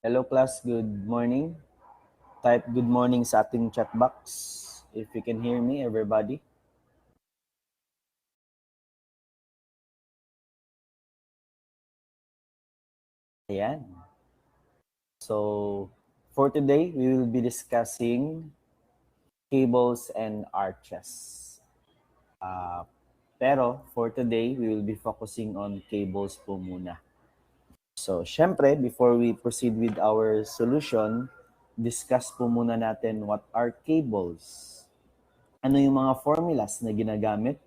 Hello class, good morning. Type good morning sa ating chat box if you can hear me, everybody. Ayan. So, for today, we will be discussing cables and arches. Pero for today, we will be focusing on cables po muna. So, syempre, before we proceed with our solution, discuss po muna natin what are cables. Ano yung mga formulas na ginagamit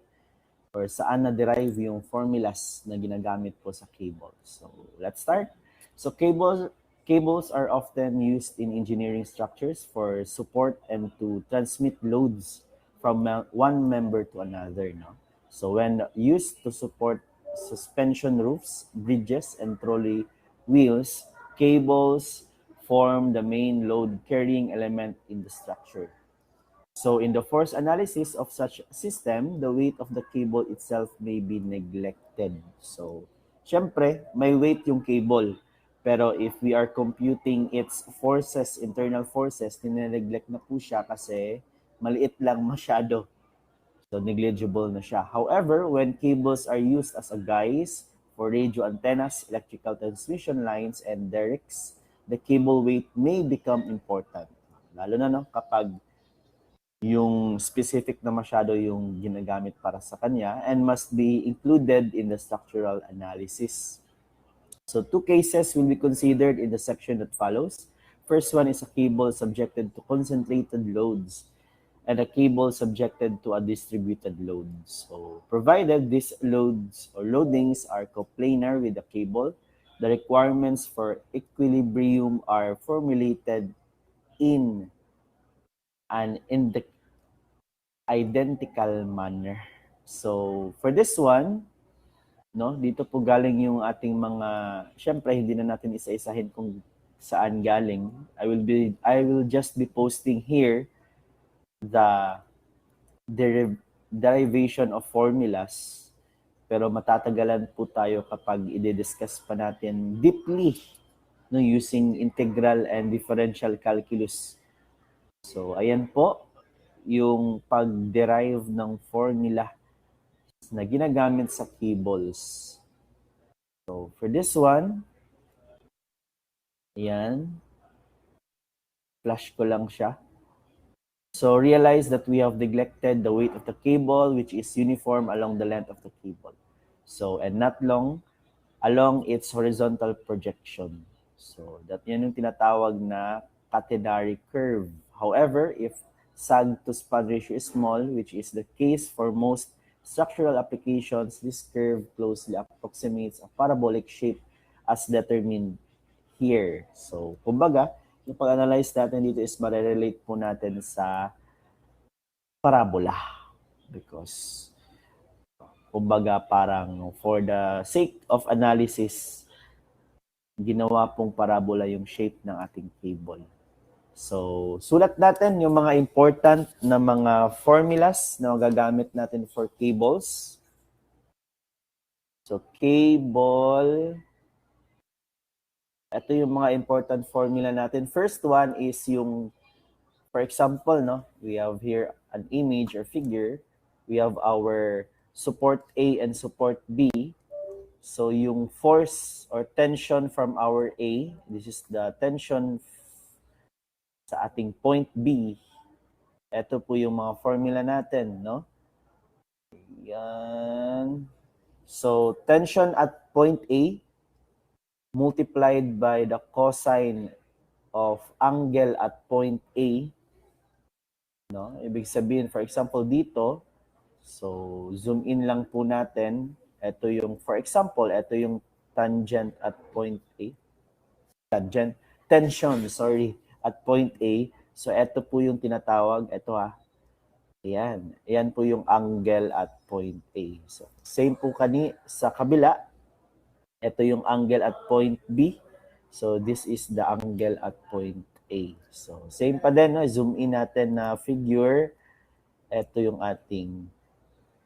or saan na-derive yung formulas na ginagamit po sa cable. So, let's start. So, cables are often used in engineering structures for support and to transmit loads from one member to another. No? So, when used to support suspension roofs, bridges, and trolley wheels, cables form the main load-carrying element in the structure. So in the force analysis of such system, the weight of the cable itself may be neglected. So, syempre, may weight yung cable. Pero if we are computing its forces, internal forces, nineglect na po siya kasi maliit lang masyado. So negligible na siya. However, when cables are used as a guise for radio antennas, electrical transmission lines, and derricks, the cable weight may become important. Lalo na no, kapag yung specific na masyado yung ginagamit para sa kanya and must be included in the structural analysis. So two cases will be considered in the section that follows. First one is a cable subjected to concentrated loads and a cable subjected to a distributed load. So provided these loads or loadings are coplanar with the cable, the requirements for equilibrium are formulated in an identical manner. So, for this one, no, dito po galing yung ating mga, syempre hindi na natin isa-isahin kung saan galing. I will just be posting here the derivation of formulas. Pero matatagalan po tayo kapag i-discuss pa natin deeply no, using integral and differential calculus. So, ayan po yung pag-derive ng formula na ginagamit sa cables. So, for this one, ayan, flash ko lang siya. So, realize that we have neglected the weight of the cable, which is uniform along the length of the cable. So, and not long along its horizontal projection. So, that yan yung tinatawag na catenary curve. However, if sag to span ratio is small, which is the case for most structural applications, this curve closely approximates a parabolic shape as determined here. So, kumbaga, yung pag-analyze natin dito is ma-relate po natin sa parabola. Because, kumbaga, parang for the sake of analysis, ginawa pong parabola yung shape ng ating cable. So, sulat natin yung mga important na mga formulas na magagamit natin for cables. So, cable, ito yung mga important formula natin. First one is yung, for example, no, we have here an image or figure. We have our support A and support B. So, yung force or tension from our A, this is the tension sa ating point B. Ito po yung mga formula natin, no? Yan. So, tension at point A multiplied by the cosine of angle at point A, no? Ibig sabihin, for example, dito, so zoom in lang po natin. Ito yung, for example, ito yung tangent at point A. Tension, at point A. So, ito po yung tinatawag, ito ayan. Ayan po yung angle at point A. So, same po sa kabila. Ito yung angle at point B. So, this is the angle at point A. So, same pa din. No? Zoom in natin na figure. Ito yung ating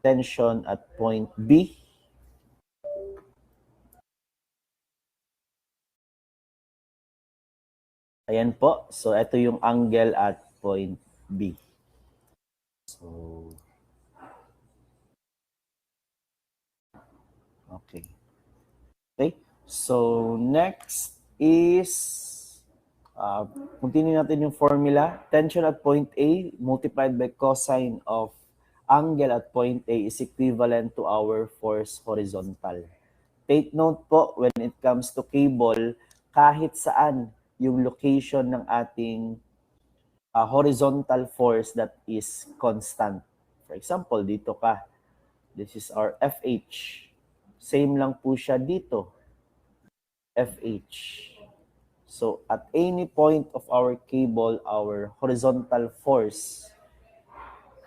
tension at point B. Ayan po. So, ito yung angle at point B. So, okay. Okay. So, next is, continue natin yung formula. Tension at point A multiplied by cosine of angle at point A is equivalent to our force horizontal. Take note po, when it comes to cable, kahit saan yung location ng ating horizontal force that is constant. For example, dito ka. This is our FH. Same lang po siya dito. FH. So, at any point of our cable, our horizontal force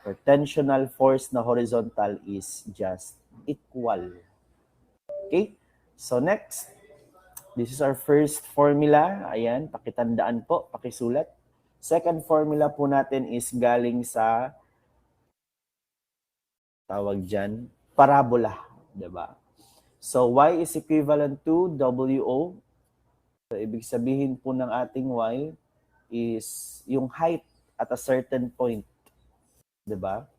or tensional force na horizontal is just equal. Okay? So, next, this is our first formula. Ayan, pakitandaan po, pakisulat. Second formula po natin is galing sa tawag dyan, parabola. Diba? So, y is equivalent to WO. So, ibig sabihin po ng ating y is yung height at a certain point. Diba?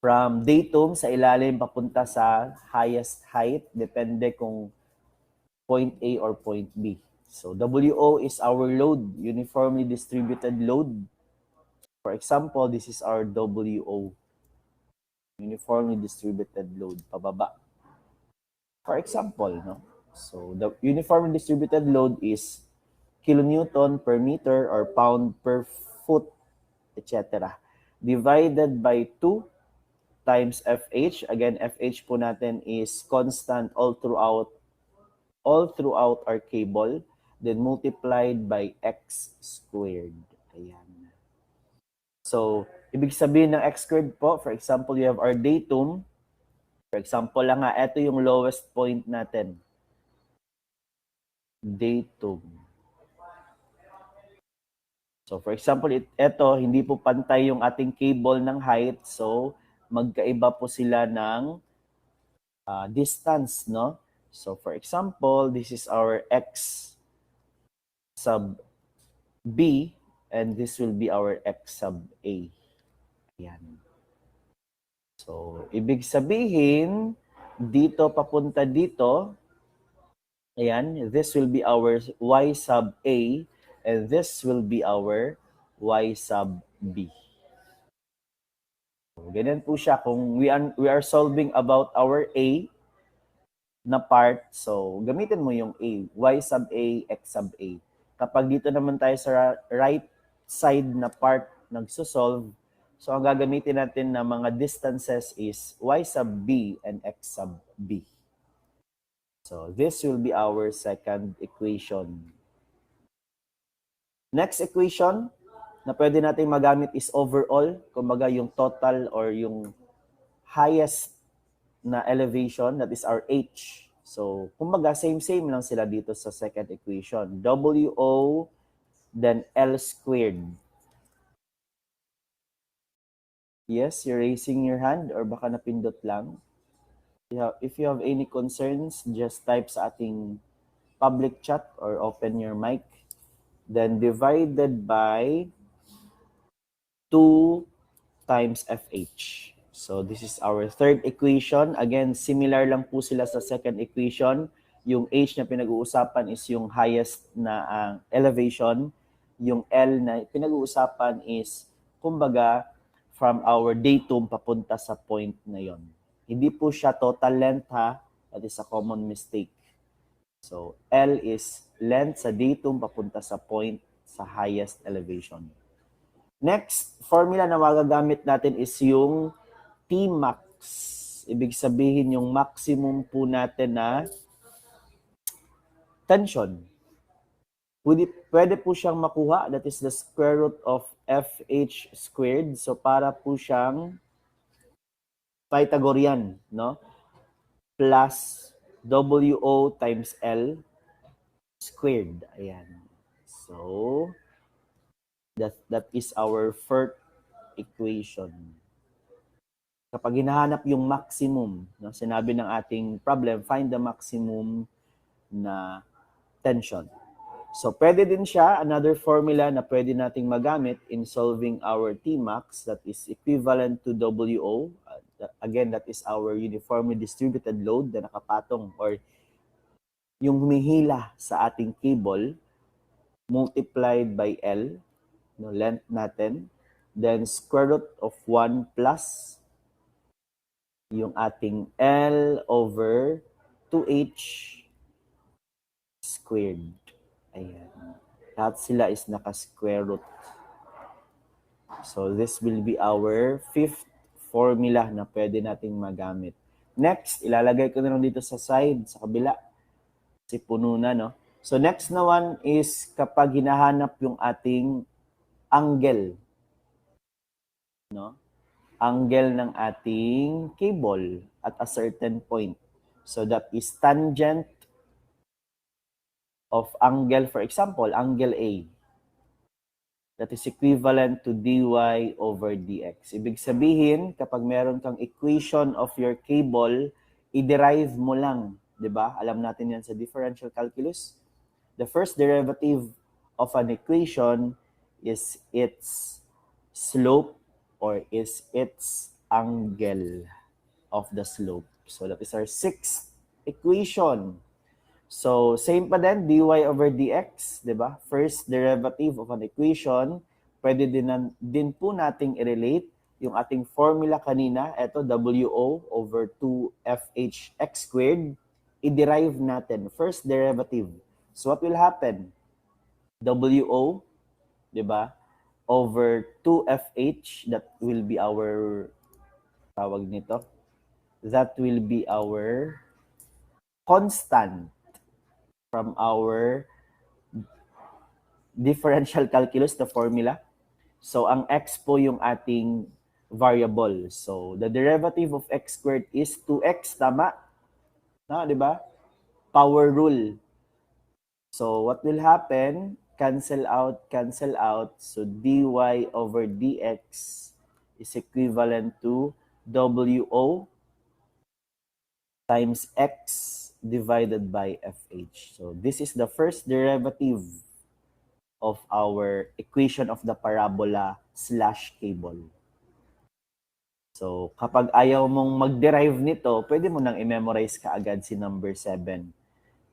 From datum sa ilalim papunta sa highest height, depende kung point A or point B. So, WO is our load, uniformly distributed load. For example, this is our WO, uniformly distributed load, pababa. For example, no? So, the uniformly distributed load is kilonewton per meter or pound per foot, etc. Divided by 2 times FH. Again, FH po natin is constant all throughout our cable, then multiplied by x squared. Ayan. So, ibig sabihin ng x squared po, for example, you have our datum. For example lang nga, ito yung lowest point natin. Datum. So, for example, ito, hindi po pantay yung ating cable ng height. So, magkaiba po sila ng distance, no? So, for example, this is our x sub B and this will be our x sub A. Ayan. So, ibig sabihin, dito papunta dito, ayan, this will be our y sub A and this will be our y sub B. So, ganyan po siya. Kung we are solving about our A na part, so gamitin mo yung A, y sub A, x sub A. Kapag dito naman tayo sa right side na part nagsosolve, so ang gagamitin natin na mga distances is y sub B and x sub B. So this will be our second equation. Next equation na pwede natin magamit is overall, kumbaga yung total or yung highest na elevation, that is our H. So, kumbaga, same lang sila dito sa second equation. WO, then L squared. Yes, you're raising your hand or baka napindot lang. If you have any concerns, just type sa ating public chat or open your mic. Then divided by 2 times FH. So this is our third equation. Again, similar lang po sila sa second equation. Yung H na pinag-uusapan is yung highest na elevation. Yung L na pinag-uusapan is, kumbaga, from our datum papunta sa point na yon. Hindi po siya total length ha. That is a common mistake. So, L is length sa datum papunta sa point sa highest elevation. Next formula na magagamit natin is yung Tmax. Ibig sabihin yung maximum po natin na tension. Pwede po siyang makuha, that is the square root of FH squared. So para po siyang Pythagorean, no? Plus WO times L squared. Ayan. So that is our first equation. Kapag hinahanap yung maximum, no, sinabi ng ating problem, find the maximum na tension. So, pwede din siya, another formula na pwede nating magamit in solving our Tmax that is equivalent to WO. Again, that is our uniformly distributed load na nakapatong or yung humihila sa ating cable multiplied by L, no, length natin, then square root of 1 plus yung ating L over 2H squared. Ayan. Lahat sila is naka-square root. So, this will be our fifth formula na pwede nating magamit. Next, ilalagay ko na lang dito sa side, sa kabila. Kasi puno na, no? So, next na one is kapag hinahanap yung ating angle. No? Angle ng ating cable at a certain point. So, that is tangent of angle, for example, angle A. That is equivalent to dy over dx. Ibig sabihin, kapag meron kang equation of your cable, i-derive mo lang. Diba? Alam natin yan sa differential calculus. The first derivative of an equation is its slope or is its angle of the slope. So that is our sixth equation. So, same pa din, dy over dx, di ba? First derivative of an equation, pwede din po nating i-relate yung ating formula kanina, ito, WO over 2FH x squared, i-derive natin, first derivative. So, what will happen? WO, di ba? Over 2FH, that will be our, tawag nito, that will be our constant from our differential calculus, the formula. So, ang x po yung ating variable. So, the derivative of x squared is 2x, tama? Na, di ba? Power rule. So, what will happen? Cancel out, cancel out. So, dy over dx is equivalent to WO times x divided by FH. So, this is the first derivative of our equation of the parabola slash cable. So, kapag ayaw mong mag-derive nito, pwede mo nang i-memorize kaagad si number 7.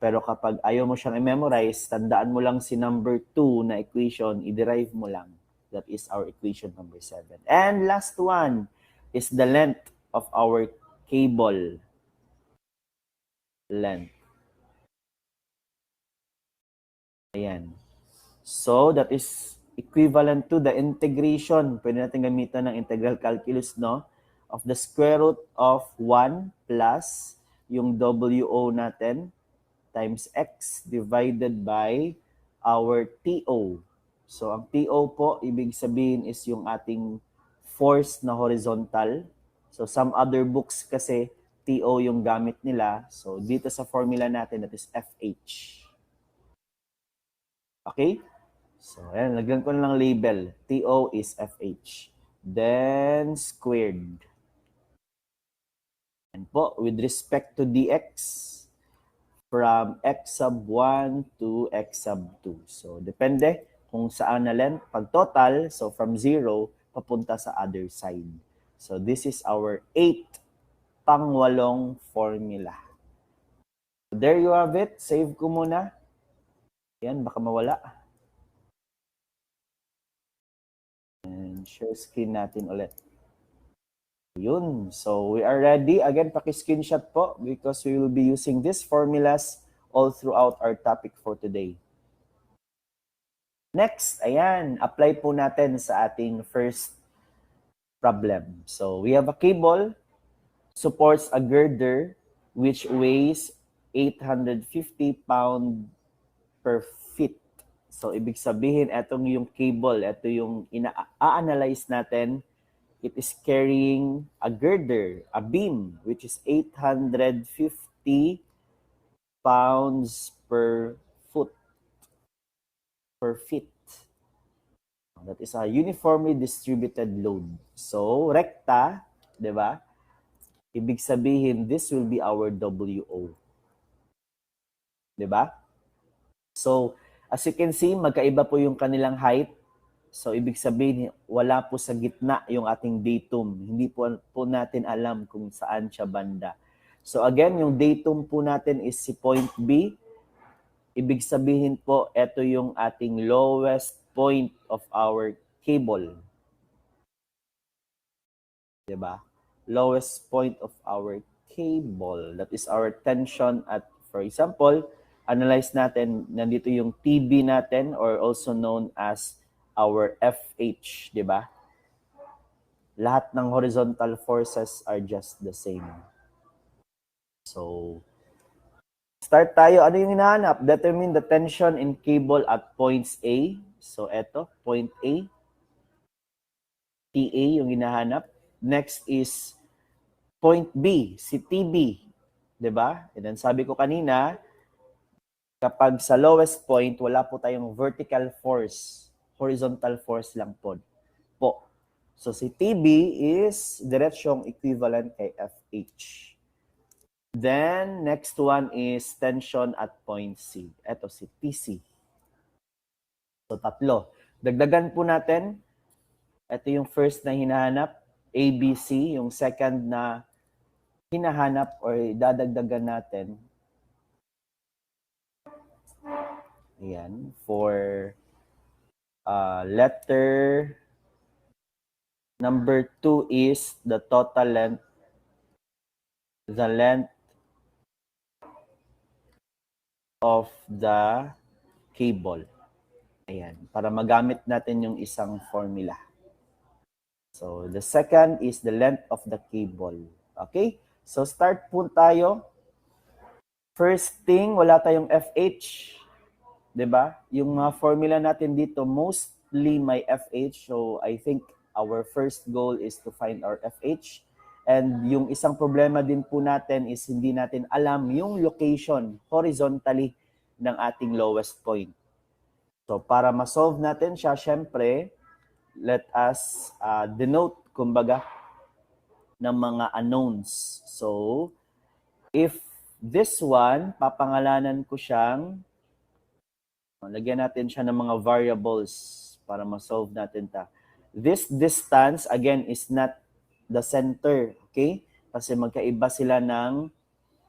Pero kapag ayaw mo siyang i-memorize, tandaan mo lang si number 2 na equation, i-derive mo lang. That is our equation number 7. And last one is the length of our cable. Length. Ayan. So, that is equivalent to the integration. Pwede natin gamitan ng integral calculus, no? Of the square root of 1 plus yung WO natin times x divided by our TO. So, ang TO po, ibig sabihin is yung ating force na horizontal. So, some other books kasi TO yung gamit nila. So, dito sa formula natin, that is FH. Okay? So, ayan, lagyan ko na lang label. TO is FH. Then, squared. And po, with respect to dx, from x sub 1 to x sub 2. So, depende kung saan na length. Pag total, so from 0, papunta sa other side. So, this is our 8th pang-walong formula. So, there you have it. Save ko muna. Yan, baka mawala. And share screen natin ulit. Yun. So, we are ready. Again, paki-screenshot po because we will be using these formulas all throughout our topic for today. Next, ayan, apply po natin sa ating first problem. So, we have a cable, supports a girder which weighs 850 pound per feet. So, ibig sabihin, etong yung cable, ito yung ina-analyze natin. It is carrying a girder, a beam, which is 850 pounds per foot, per feet. That is a uniformly distributed load. So, rekta, di ba? Ibig sabihin, this will be our WO. Di ba? So, As you can see, magkaiba po yung kanilang height. So, ibig sabihin, wala po sa gitna yung ating datum. Hindi po natin alam kung saan siya banda. So, again, yung datum po natin is si point B. Ibig sabihin po, ito yung ating lowest point of our cable. Diba? Lowest point of our cable. That is our tension at, for example, analyze natin, nandito yung TB natin or also known as our FH, di ba? Lahat ng horizontal forces are just the same. So, start tayo. Ano yung hinahanap? Determine the tension in cable at points A. So, eto, point A. TA yung hinahanap. Next is point B, si TB. Diba? And then sabi ko kanina, kapag sa lowest point, wala po tayong vertical force. Horizontal force lang po. So si TB is diretsyong equivalent kay FH. Then, next one is tension at point C. Ito si TC. So tatlo. Dagdagan po natin. Ito yung first na hinahanap, ABC. Yung second na hinahanap or dadagdagan natin. Ayan. For letter number 2 is the total length, the length of the cable. Ayan. Para magamit natin yung isang formula. So, the second is the length of the cable. Okay? So, start po tayo. First thing, wala tayong FH. 'Di ba? Yung formula natin dito, mostly may FH. So, I think our first goal is to find our FH. And yung isang problema din po natin is hindi natin alam yung location horizontally ng ating lowest point. So, para ma-solve natin siya, syempre, let us denote, kumbaga, ng mga unknowns. So, if this one, papangalanan ko siyang, lagyan natin siya ng mga variables para ma-solve natin ta. This distance, again, is not the center, okay? Kasi magkaiba sila ng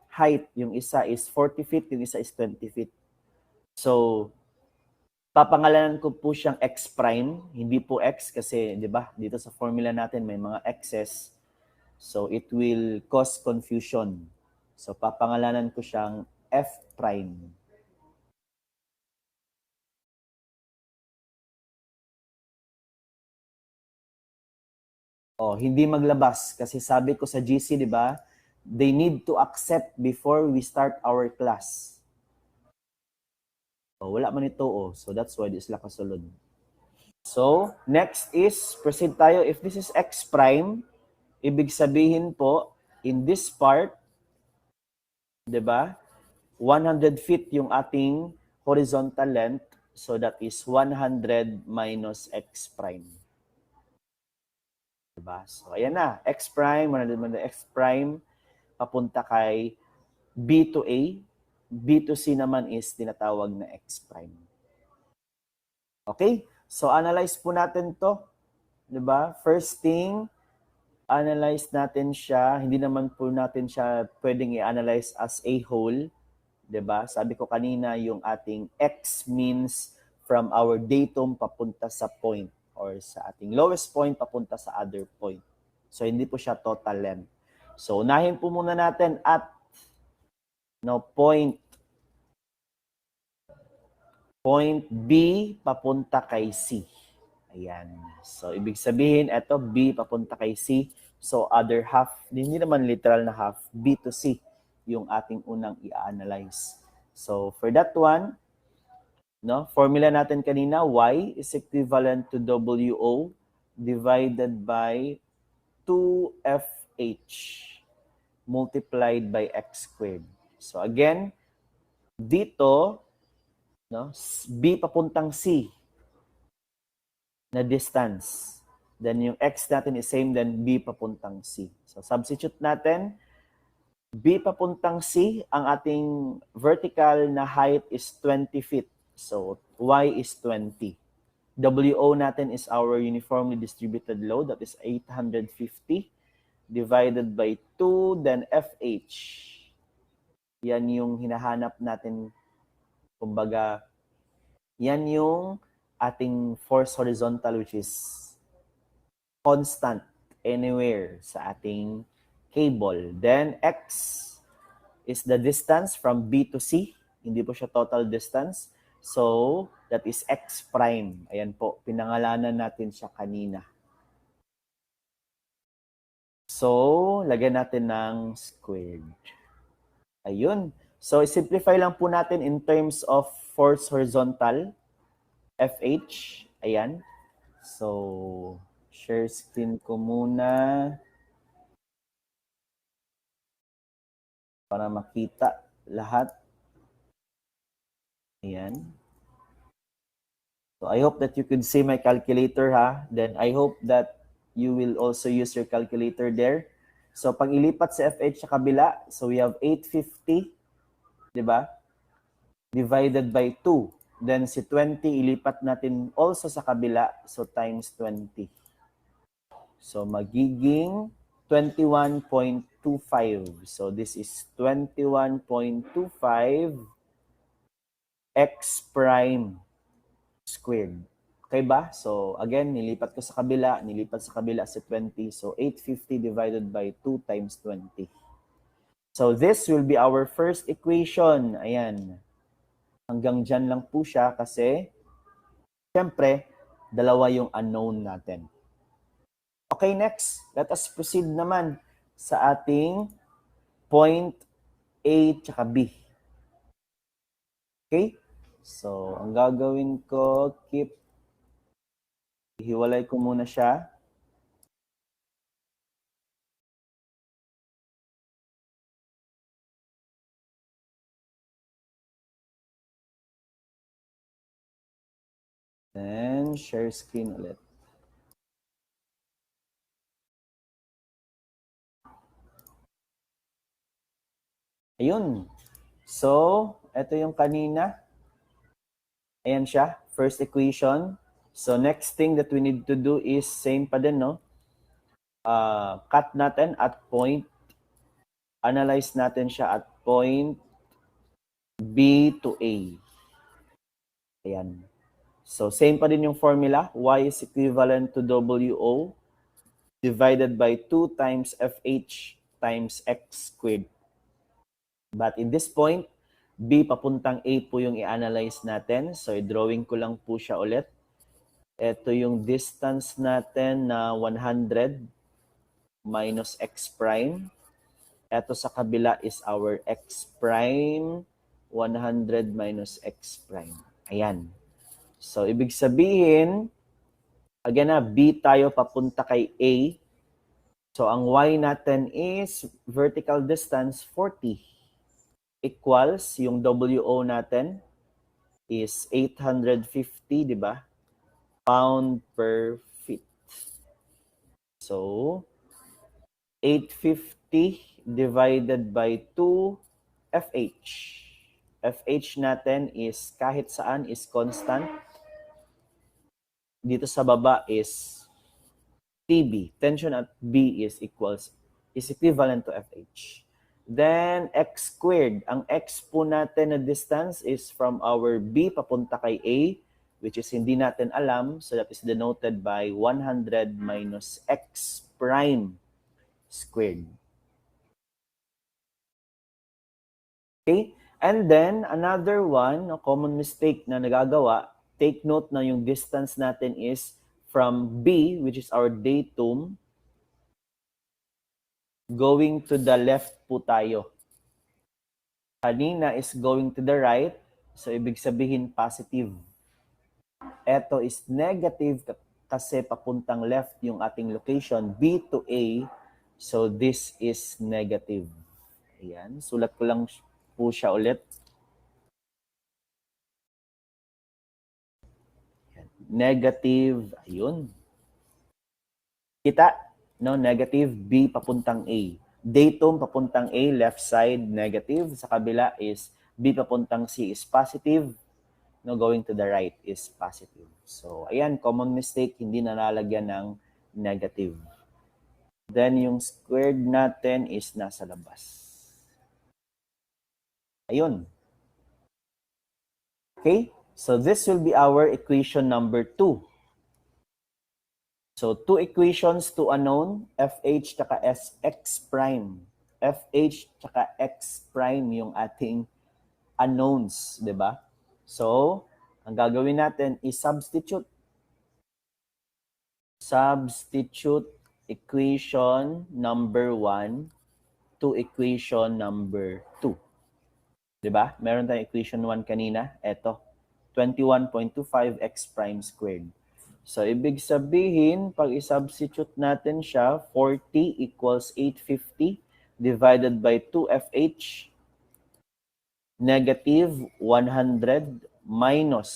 height. Yung isa is 40 feet, yung isa is 20 feet. So, papangalanan ko po siyang x prime, hindi po x kasi, di ba, dito sa formula natin may mga x's. So, it will cause confusion. So, papangalanan ko siyang f prime. Hindi maglabas kasi sabi ko sa GC, di ba, they need to accept before we start our class. Wala man ito, so that's why this kasulod. So, next is, proceed tayo. If this is x prime, ibig sabihin po, in this part, di ba, 100 feet yung ating horizontal length, so that is 100 minus x prime. Diba? So, ayan na. X prime, 100 minus x prime, papunta kay B to A. B to C naman is tinatawag na x prime. Okay? So, analyze po natin to. Diba? First thing, analyze natin siya. Hindi naman po natin siya pwedeng i-analyze as a whole. Diba? Sabi ko kanina, yung ating x means from our datum papunta sa point or sa ating lowest point papunta sa other point. So, hindi po siya total length. So, unahin po muna natin at point B papunta kay C. Ayan. So, ibig sabihin, ito B papunta kay C. So, other half, hindi naman literal na half, B to C yung ating unang i-analyze. So, for that one, formula natin kanina, Y is equivalent to WO divided by 2FH multiplied by X squared. So, again, dito, B papuntang C na distance. Then yung X natin is same than B papuntang C. So substitute natin, B papuntang C, ang ating vertical na height is 20 feet. So Y is 20. WO natin is our uniformly distributed load, that is 850 divided by 2, then FH. Yan yung hinahanap natin, kumbaga, yan yung ating force horizontal, which is constant anywhere sa ating cable. Then X is the distance from B to C. Hindi po siya total distance. So, that is X prime. Ayan po, pinangalanan natin siya kanina. So, lagyan natin ng squared. Ayun. So, simplify lang po natin in terms of force horizontal, FH. Ayan. So, share screen ko muna para makita lahat. Ayan. So, I hope that you could see my calculator, ha? Then, I hope that you will also use your calculator there. So, pag ilipat sa FH sa kabila, so we have 850, di ba? Divided by 2. Then, si 20, ilipat natin also sa kabila, so times 20. So, magiging 21.25. So, this is 21.25 x prime squared. Okay ba? So, again, nilipat sa kabila si 20. So, 850 divided by 2 times 20. So, this will be our first equation. Ayan. Hanggang dyan lang po siya kasi, syempre, dalawa yung unknown natin. Okay, next. Let us proceed naman sa ating point A tsaka B. Okay? So, ang gagawin ko, hiwalay ko muna siya. Then, share screen ulit. Ayun. So, ito yung kanina. Ayan siya, first equation. So, next thing that we need to do is same pa din, no? Cut natin at point. Analyze natin siya at point B to A. Ayan. So, same pa din yung formula. Y is equivalent to WO divided by 2 times FH times X squared. But in this point, B papuntang A po yung i-analyze natin. So, i-drawing ko lang po siya ulit. Ito yung distance natin na 100 minus X prime. Ito sa kabila is our X prime, 100 minus X prime. Ayan. So, ibig sabihin, again na, B tayo papunta kay A. So, ang Y natin is vertical distance 40 equals yung WO natin is 850, di ba? Pound per feet. So, 850 divided by 2 FH. FH natin is kahit saan is constant. Dito sa baba is TB. Tension at B is equivalent to FH. Then, X squared. Ang X po natin na distance is from our B papunta kay A, which is hindi natin alam. So, that is denoted by 100 minus X prime squared. Okay? And then, another one, a common mistake na nagagawa, take note na yung distance natin is from B, which is our datum, going to the left po tayo. Kanina is going to the right, so ibig sabihin positive. Ito is negative kasi papuntang left yung ating location, B to A, so this is negative. Ayan, sulat ko lang po siya ulit. Negative, ayun. Kita, no? Negative, B papuntang A. Datum papuntang A, left side, negative. Sa kabila is B papuntang C is positive. no, going to the right is positive. So, ayan, common mistake, hindi na nalagyan ng negative. Then, yung squared natin is nasa labas. Ayun. Okay? So, this will be our equation number 2. So, two equations to unknown, FH tsaka SX prime. FH tsaka X prime yung ating unknowns, di ba? So, ang gagawin natin is substitute. Substitute equation number 1 to equation number 2. Di ba? Meron tayong equation 1 kanina. Ito, 21.25x prime squared. So, ibig sabihin, pag i-substitute natin siya, 40 equals 850 divided by 2FH, negative 100 minus,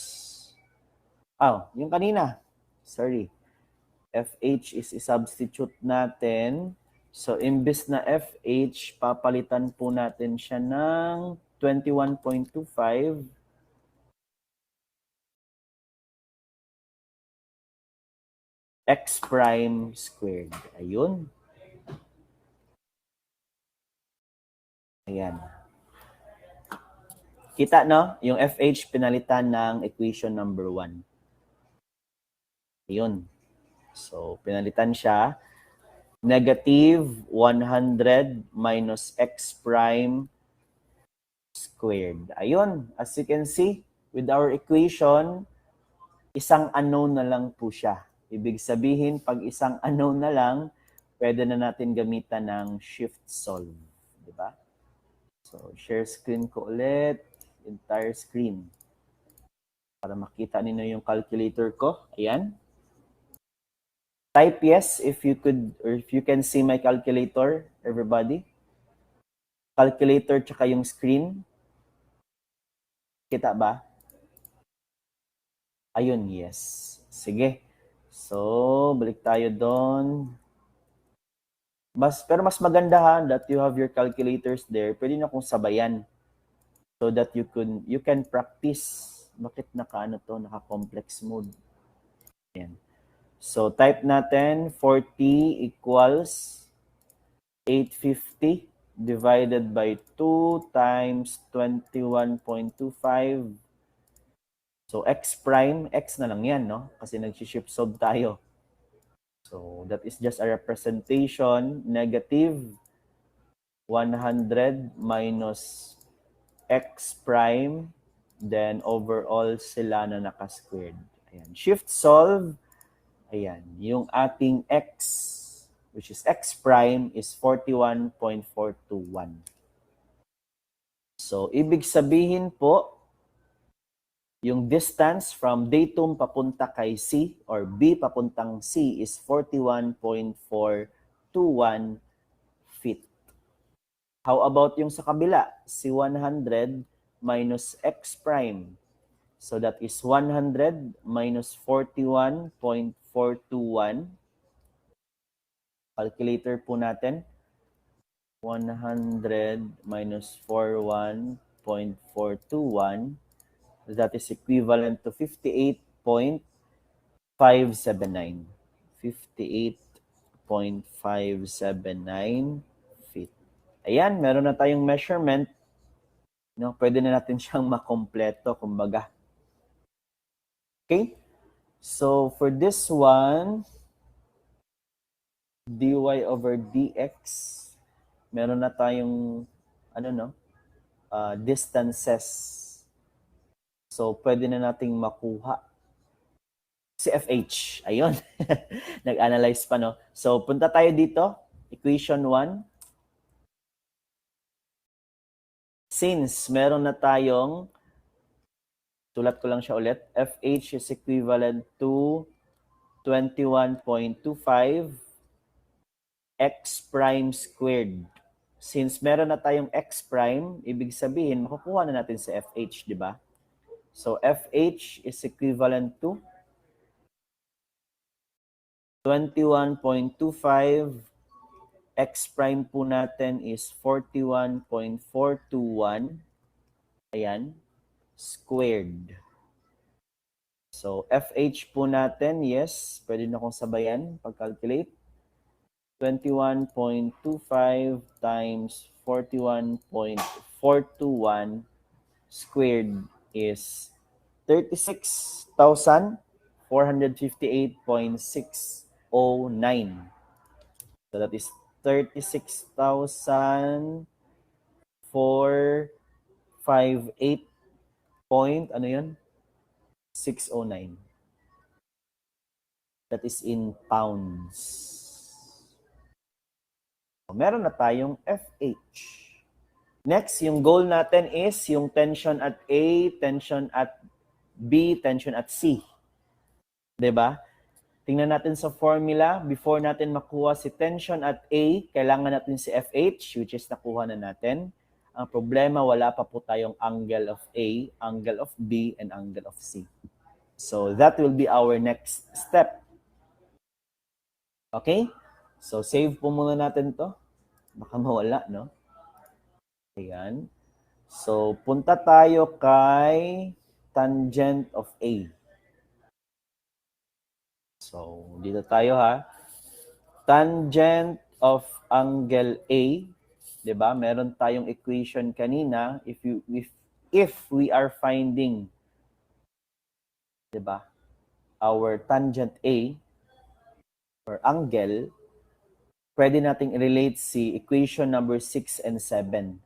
yung kanina, sorry, FH is i-substitute natin. So, imbes na FH, papalitan po natin siya ng 21.25 x prime squared. Ayun. Ayan. Kita, no? Yung FH pinalitan ng equation number 1. Ayun. So, pinalitan siya. Negative 100 minus x prime squared. Ayun. As you can see, with our equation, isang unknown na lang po siya. Ibig sabihin, pag isang unknown na lang, pwede na natin gamitan ng shift solve. Diba? So, share screen ko ulit. Entire screen. Para makita ninyo yung calculator ko. Ayan. Type yes if you could, or if you can see my calculator, everybody. Calculator tsaka yung screen. Kita ba? Ayun, yes. Sige. So, balik tayo doon. Pero mas maganda ha, that you have your calculators there. Pwede na kung sabayan. So that you can practice. Bakit naka-complex mode? Ayan. So, type natin, 40 equals 850 divided by 2 times 21.25. So, x prime, x na lang yan, no? Kasi nag-shift solve tayo. So, that is just a representation, negative 100 minus x prime, then overall sila na naka-squared. Ayan. Shift solve, ayan. Yung ating x, which is x prime, is 41.421. So, ibig sabihin po, yung distance from datum papunta kay C or B papuntang C is 41.421 feet. How about yung sa kabila? Si 100 minus x prime. So that is 100 minus 41.421. Calculator po natin. 100 minus 41.421. That is equivalent to 58.579. 58.579 feet. Ayan, meron na tayong measurement. No, pwede na natin siyang makompleto, kumbaga. Okay? So, for this one, dy over dx, meron na tayong, distances. So, pwede na nating makuha si FH. Ayun. Nag-analyze pa, no? So, punta tayo dito. Equation 1. Since meron na tayong, tulat ko lang siya ulit, FH is equivalent to 21.25 x prime squared. Since meron na tayong x prime, ibig sabihin, makukuha na natin si FH, di ba? So, FH is equivalent to 21.25. X prime po natin is 41.421. Ayan. Squared. So, FH po natin, yes, pwede na kong sabayan pag-calculate. 21.25 times 41.421 squared is 36,458.609. So that is 36,458 point, ano yun? 609. That is in pounds. Meron na tayong FH. Next, yung goal natin is yung tension at A, tension at B, tension at C. 'Di ba? Tingnan natin sa formula, before natin makuha si tension at A, kailangan natin si FH, which is nakuha na natin. Ang problema, wala pa po tayong angle of A, angle of B, and angle of C. So that will be our next step. Okay? So save po muna natin to. Baka mawala, no? Ayan. So punta tayo kay tangent of A. So dito tayo ha. Tangent of angle A, 'di ba? Meron tayong equation kanina if we are finding, 'di ba? Our tangent A or angle, pwede nating i-relate si equation number 6 and 7.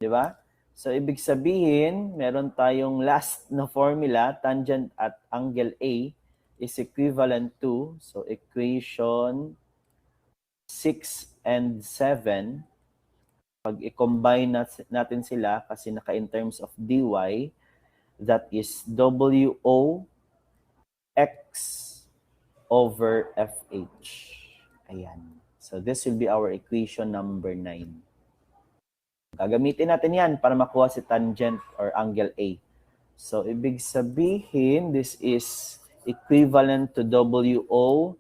'Di ba? So ibig sabihin, meron tayong last na formula, tangent at angle A is equivalent to, so equation 6 and 7, pag i-combine natin sila kasi naka in terms of dy, that is WO x over FH. Ayan. So this will be our equation number 9. Gagamitin natin yan para makuha si tangent or angle A. So ibig sabihin, this is equivalent to WO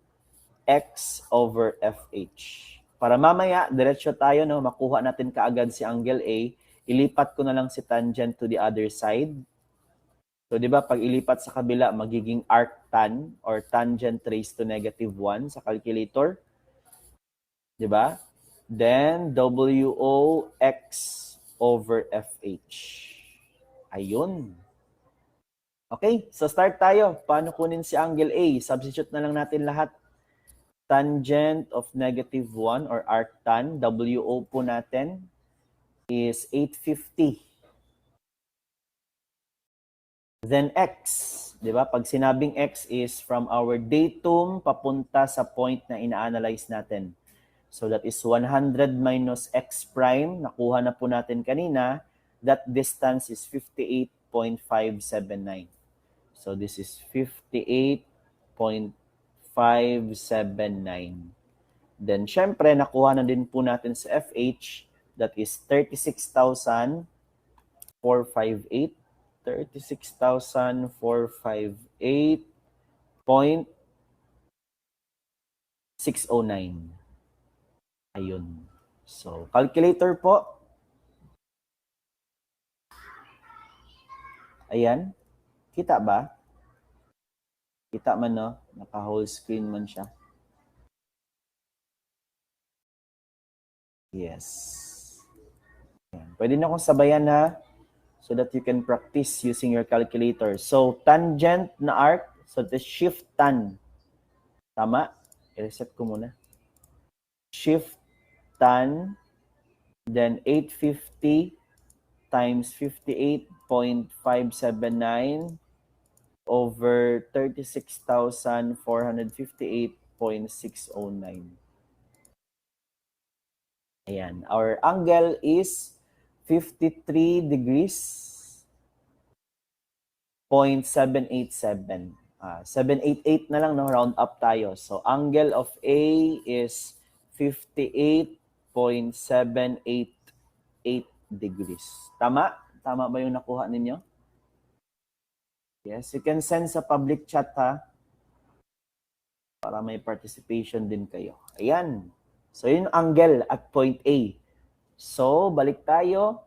x over FH. Para mamaya, diretso tayo, no, makuha natin kaagad si angle A, ilipat ko na lang si tangent to the other side. So, di ba, pag ilipat sa kabila, magiging arctan or tangent raised to -1 sa calculator. Di ba? Then, WO x over FH. Ayun. Okay, so start tayo. Paano kunin si angle A? Substitute na lang natin lahat. Tangent of -1 or arctan, WO po natin, is 850. Then x, di ba? Pag sinabing x is from our datum papunta sa point na ina-analyze natin. So that is 100 minus x prime. Nakuha na po natin kanina. That distance is 58.579. So this is 58.579. Then, syempre, nakuha na din po natin sa FH. That is 36,458. 36,458.609. Ayun. So, calculator po. Ayan. Kita ba? Kita man, no? Naka-whole screen man siya. Yes. Ayan. Pwede na akong sabayan ha, so that you can practice using your calculator. So, tangent na arc, so the shift tan. Tama? I-reset ko muna. Shift tan, then 850 times 58.579 over 36,458.609. Ayan. Our angle is 53 degrees 0.787. 788 na lang, no? Round up tayo. So, angle of A is 58.788 degrees. Tama? Tama ba yung nakuha ninyo? Yes, you can send sa public chat ha, para may participation din kayo. Ayan. So, yun angle at point A. So, balik tayo.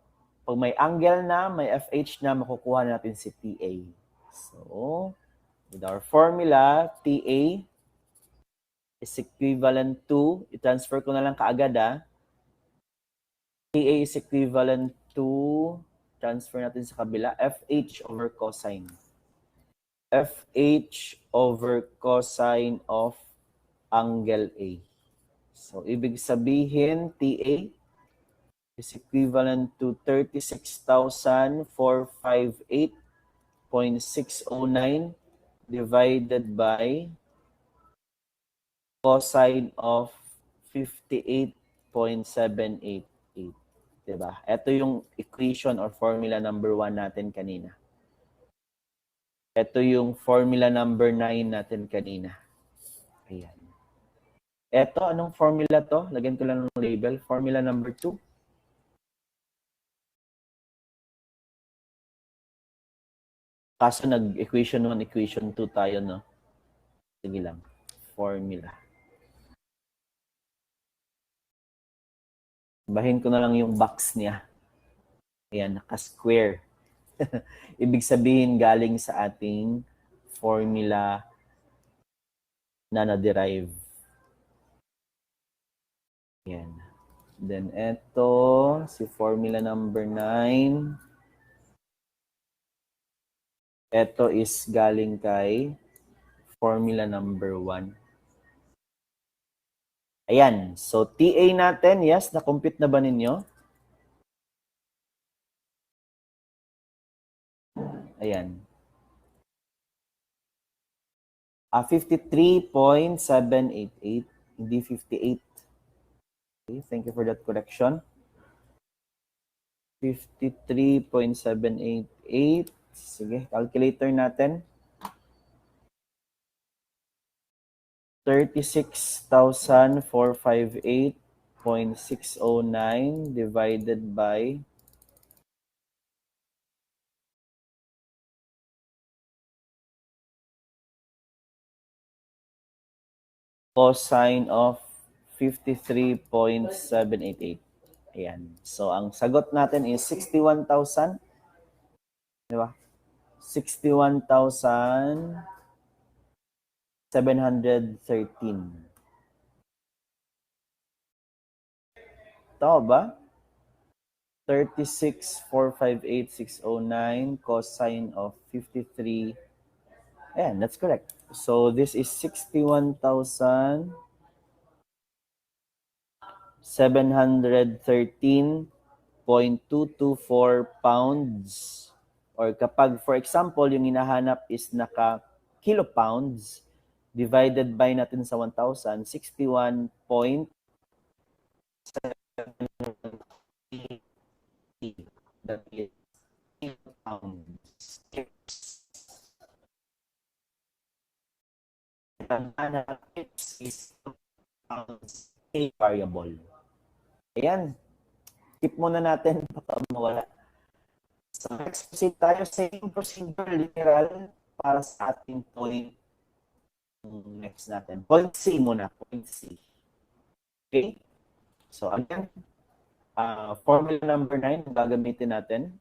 Pag may angle na, may FH na, makukuha natin si TA. So, With our formula, TA is equivalent to, i-transfer ko na lang kaagad TA is equivalent to, transfer natin sa kabila, FH over cosine. FH over cosine of angle A. So, ibig sabihin, TA is equivalent to 36,458.609 divided by cosine of 58.788. Diba? Ito yung equation or formula number 1 natin kanina. Ito yung formula number 9 natin kanina. Ayan. Ito, anong formula to? Lagyan ko lang ng label. Formula number 2. Kaso nag-equation 1, equation 2 tayo, no? Sige lang. Formula. Bahin ko na lang yung box niya. Ayan, naka-square. Ibig sabihin galing sa ating formula na na-derive. Ayan. Then, ito, si formula number 9. Ito is galing kay formula number 1. Ayan. So, TA natin, yes, na-compute na ba ninyo? Ayan. 53.788, hindi 58. Okay, thank you for that correction. 53.788. Sige, calculator natin. 36,458.609 divided by cosine of 53.788. Ayan. So, ang sagot natin is 61,000. Di ba? 61,713. Tama ba? 36,458,609 cosine of 53. Ayan, that's correct. So, this is 61,713.224 pounds. Or kapag, for example, yung hinahanap is naka kilopounds, divided by natin sa 1,000, 61.7 that is kilopounds. Ang hanap is pounds a variable. Ayan. Keep muna natin baka mawala. So, next proceed tayo sa same procedure literal para sa ating point next natin. Point C muna. Point C. Okay? So, again, formula number 9 gagamitin natin.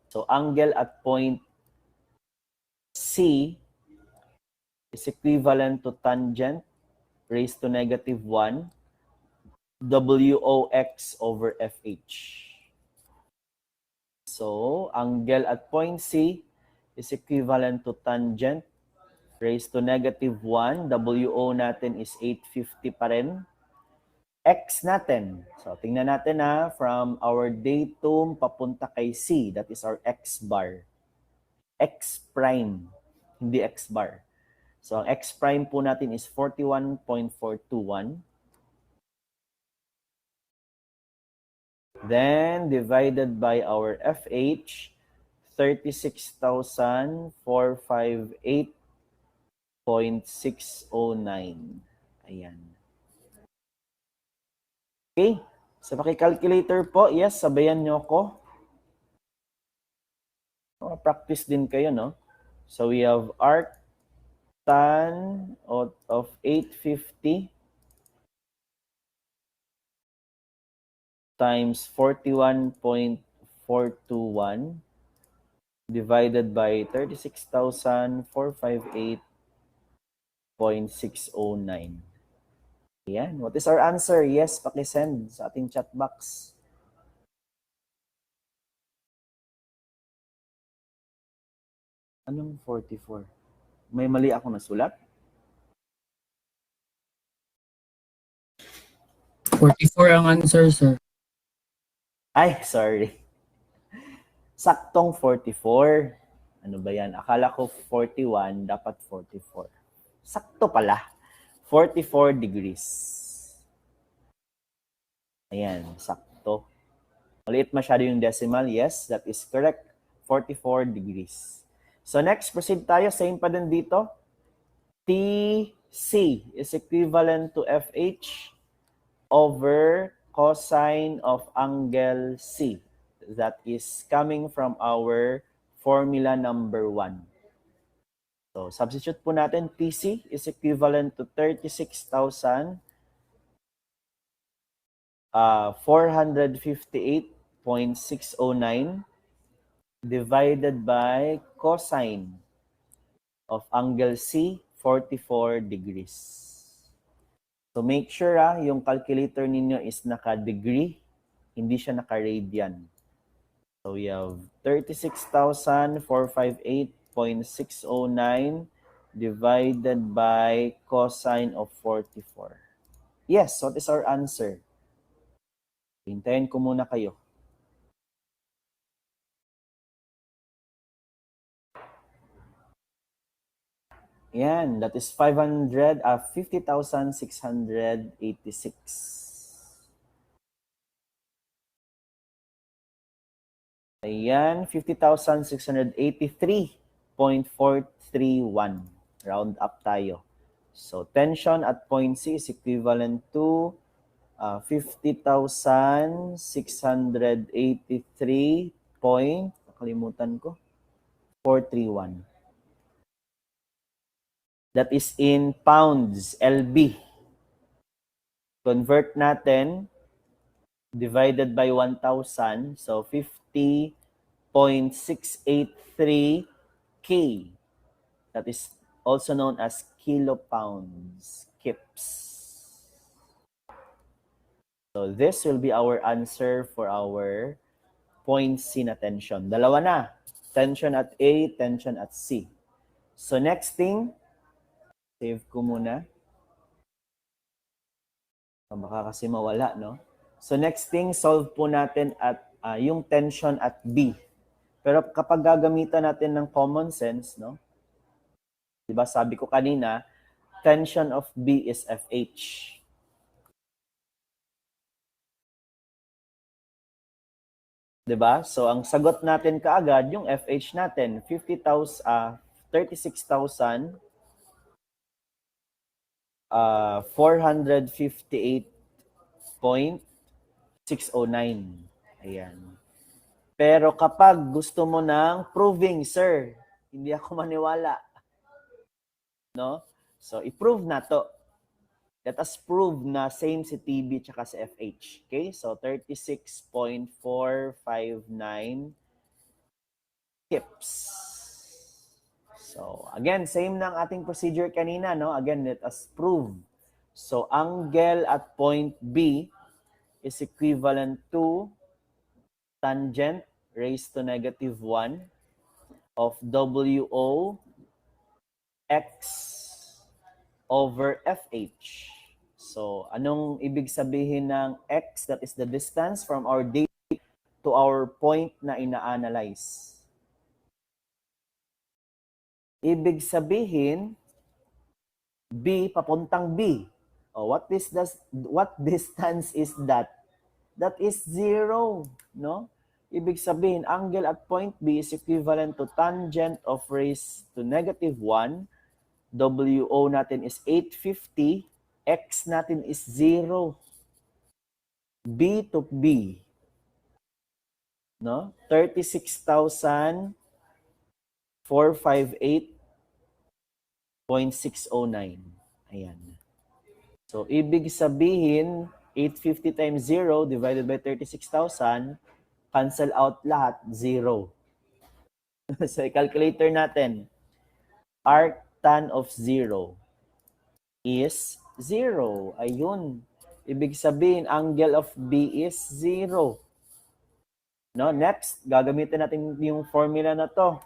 So, angle at point C is equivalent to tangent raised to negative 1 WOX over FH. So, angle at point C is equivalent to tangent raised to negative 1. WO natin is 850 pa rin. X natin. So, tingnan natin from our datum papunta kay C. That is our X bar. X prime, hindi X bar. So, ang X prime po natin is 41.421. Then, divided by our FH, 36,458.609. Ayan. Okay. Sa paki-calculator po, yes, sabayan nyo ko. Practice din kayo, no? So, we have arc tan of 850 times 41.421 divided by 36,458.609. Ayan. What is our answer? Yes, pakisend sa ating chat box. Anong 44? May mali ako nasulat? 44 ang answer, sir. Ay, sorry. Saktong 44. Ano ba yan? Akala ko 41, dapat 44. Sakto pala. 44 degrees. Ayan, sakto. Maliit masyado yung decimal. Yes, that is correct. 44 degrees. So next, proceed tayo. Same pa din dito. TC is equivalent to FH over cosine of angle C. That is coming from our formula number 1. So, substitute po natin, TC is equivalent to 36,458.609 divided by cosine of angle C, 44 degrees. So make sure yung calculator ninyo is naka-degree, hindi siya naka-radian. So we have 36,458.609 divided by cosine of 44. Yes, what is our answer? Hintayin ko muna kayo. Yan, that is 50,686. Ayan, 50,683.431. Round up tayo. So, tension at point C is equivalent to 50,683 nakalimutan ko, 431. That is in pounds, LB. Convert natin, divided by 1,000, so 50.683 K. That is also known as kilopounds, kips. So this will be our answer for our point C na tension. Dalawa na. Tension at A, tension at C. So next thing, save ko muna. Baka kasi mawala, no? So next thing, solve po natin at yung tension at B. Pero kapag gagamitan natin ng common sense, no? Diba sabi ko kanina, tension of B is FH. Diba? So ang sagot natin kaagad, yung FH natin, 36,458.609. Ayan. Pero kapag gusto mo ng proving, sir, hindi ako maniwala. No? So, i-prove na to. Let us prove na same si TB tsaka si FH. Okay? So, 36.459 kips. So, again, same ng ating procedure kanina, no? Again, let us prove. So, angle at point B is equivalent to tangent raised to negative 1 of WO X over FH. So, anong ibig sabihin ng X? That is the distance from our date to our point na ina-analyze. Ibig sabihin, B papuntang B. Oh, what distance is that? That is 0, no? Ibig sabihin, angle at point B is equivalent to tangent of raised to negative 1. WO natin is 850. X natin is 0. B to B. No? 36,458.609. Ayan. So, ibig sabihin, 850 times 0 divided by 36,000, cancel out lahat, 0. Sa calculator natin, arctan of 0 is 0. Ayun. Ibig sabihin, angle of B is 0. No? Next, gagamitin natin yung formula na to.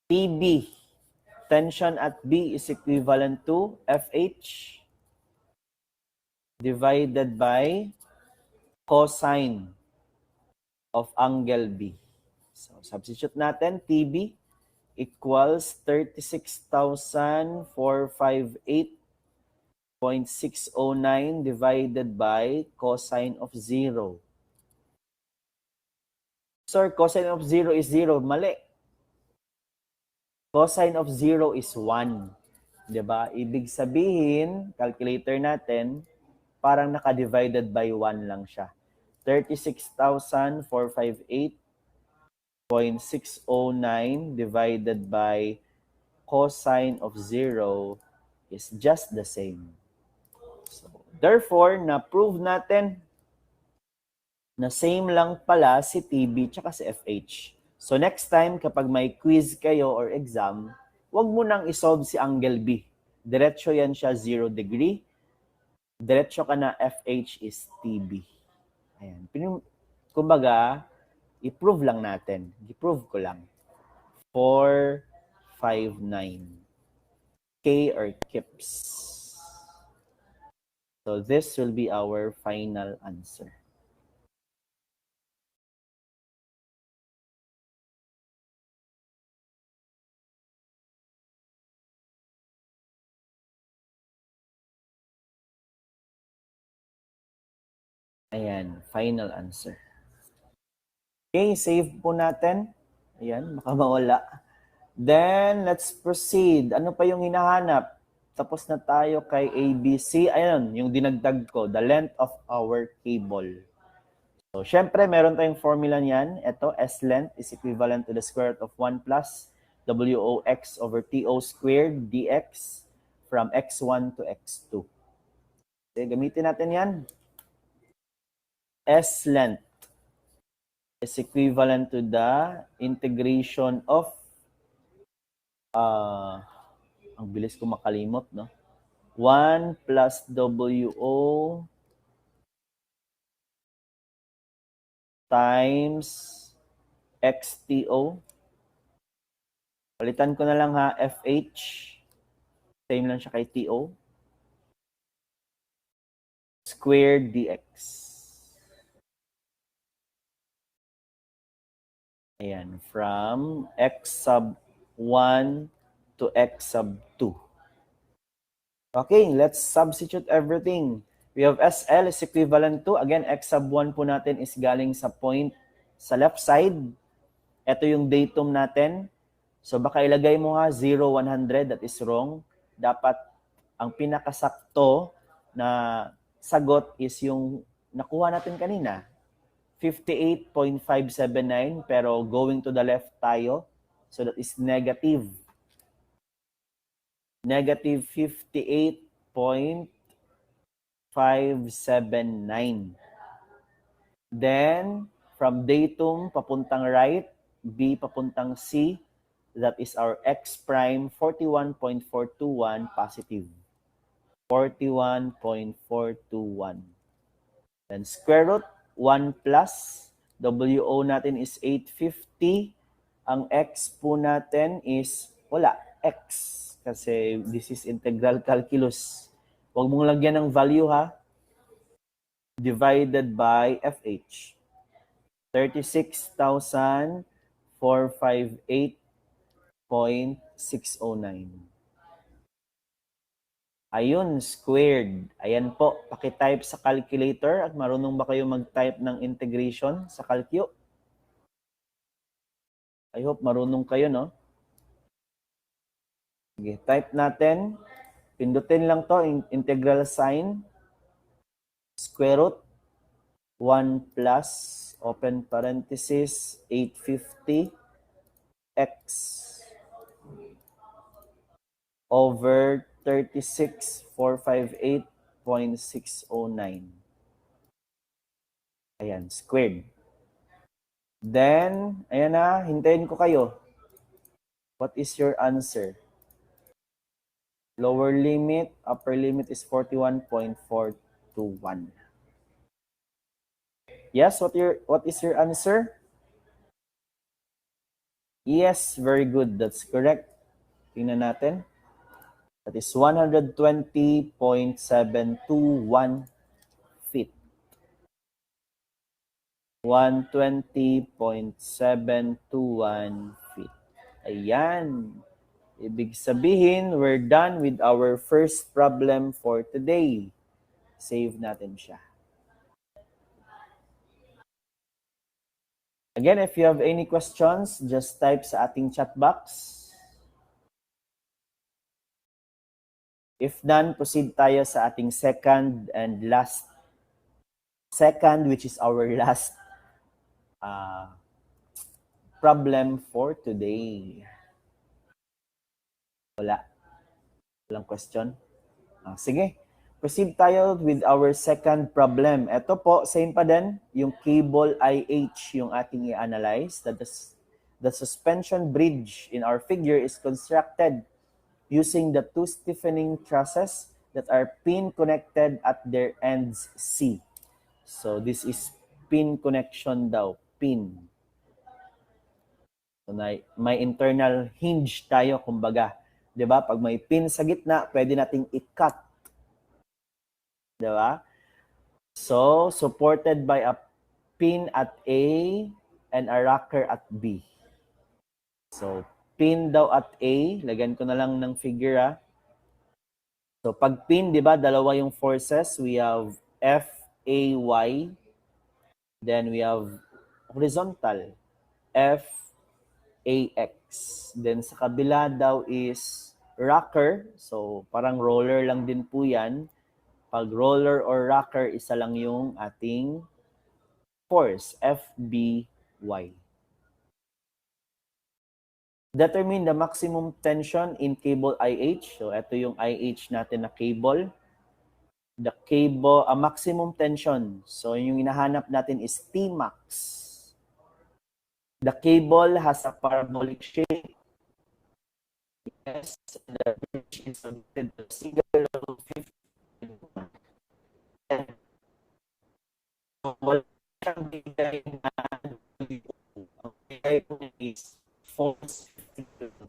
TB, tension at B is equivalent to FH divided by cosine of angle B. So, substitute natin, TB equals 36,458.609 divided by cosine of 0. Sir, cosine of 0 is 0. Mali. Cosine of 0 is 1. Diba? Ibig sabihin, calculator natin, parang naka-divided by 1 lang siya. 36,458.609 divided by cosine of 0 is just the same. So, therefore, na-prove natin na same lang pala si TB tsaka si FH. So next time, kapag may quiz kayo or exam, wag mo nang isolve si angle B. Diretso yan siya 0 degree. Diretso ka na FH is TB. Ayan. Kumbaga, i-prove lang natin. I-prove ko lang. 459. K or KIPS. So this will be our final answer. Ayan, final answer. Okay, save po natin. Ayan, baka mawala. Then, let's proceed. Ano pa yung hinahanap? Tapos na tayo kay ABC. Ayan, yung dinagdag ko, the length of our cable. So, syempre, meron tayong formula niyan. Ito, S length is equivalent to the square root of 1 plus WOX over TO squared dx from X1 to X2. Okay, gamitin natin yan. S length is equivalent to the integration of ang bilis ko makalimot, no? 1 plus WO times XTO. Palitan ko na lang ha, FH. Same lang siya kay TO. Squared dx. Ayan, from X sub 1 to X sub 2. Okay, let's substitute everything. We have SL is equivalent to, again, X sub 1 po natin is galing sa point sa left side. Ito yung datum natin. So baka ilagay mo nga 0, 100, that is wrong. Dapat ang pinakasakto na sagot is yung nakuha natin kanina. 58.579, pero going to the left tayo. So that is negative. Negative 58.579. Then, from datum, papuntang right, B papuntang C, that is our X prime, 41.421 positive. 41.421. Then square root, 1 plus, WO natin is 850. Ang X po natin is, wala, X. Kasi this is integral calculus. Huwag mong lagyan ng value ha. Divided by FH. 36,458.609. Ayun, squared. Ayan po, pakitype sa calculator at marunong ba kayo mag-type ng integration sa Calcu? I hope marunong kayo, no? Sige, type natin. Pindutin lang to, integral sign. Square root. 1 plus, open parenthesis, 850 x over 36,458.609. Ayan, squared. Then, ayan na, hintayin ko kayo. What is your answer? Lower limit, upper limit is 41.421. Yes, what is your answer? Yes, very good. That's correct. Tingnan natin. That is 120.721 feet. 120.721 feet. Ayan. Ibig sabihin, we're done with our first problem for today. Save natin siya. Again, if you have any questions, just type sa ating chat box. If none, proceed tayo sa ating second, which is our last problem for today. Walang question? Sige, proceed tayo with our second problem. Ito po, same pa din, yung cable IH yung ating i-analyze. The suspension bridge in our figure is constructed using the two stiffening trusses that are pin connected at their ends C. So this is pin connection daw, pin. So, may internal hinge tayo, kumbaga. 'Di ba? Pag may pin sa gitna, pwede nating i-cut. 'Di ba? So, supported by a pin at A and a rocker at B. So, pin daw at A, lagyan ko na lang ng figure . So, pag pin, 'di ba, dalawa yung forces. We have FAY, then we have horizontal, FAX. Then sa kabila daw is rocker. So, parang roller lang din po yan. Pag roller or rocker, isa lang yung ating force, FBY. Determine the maximum tension in cable IH. So, ito yung IH natin na cable. The cable, maximum tension. So, yung hinahanap natin is Tmax. The cable has a parabolic shape. Yes, the bridge is connected to single level 50. And wala siyang bigay na ang bigay po is force 50. So,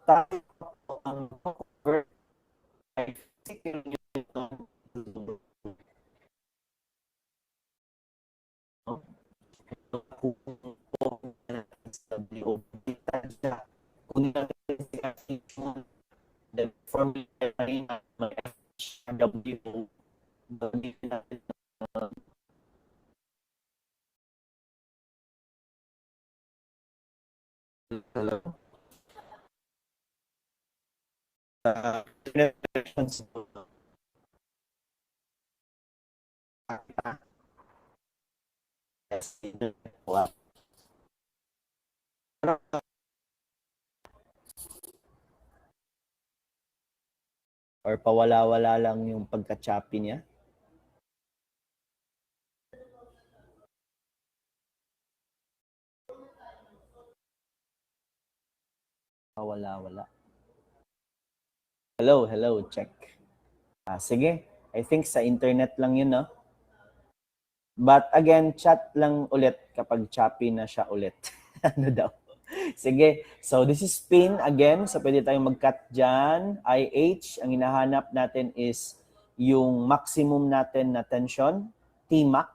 tayo po ang convert ay 50 Newton to kung sa BOB tansya. Kung natin si Architecture, the formula na mag-FHW, gamitin natin hello? Or pawala-wala lang yung pagka-choppy niya? Pawala-wala. Hello, check. Sige, I think sa internet lang yun, no? But again, chat lang ulit kapag choppy na siya ulit. Ano daw? Sige, so this is pin again. So pwede tayong mag-cut dyan. IH, ang hinahanap natin is yung maximum natin na tension, Tmax.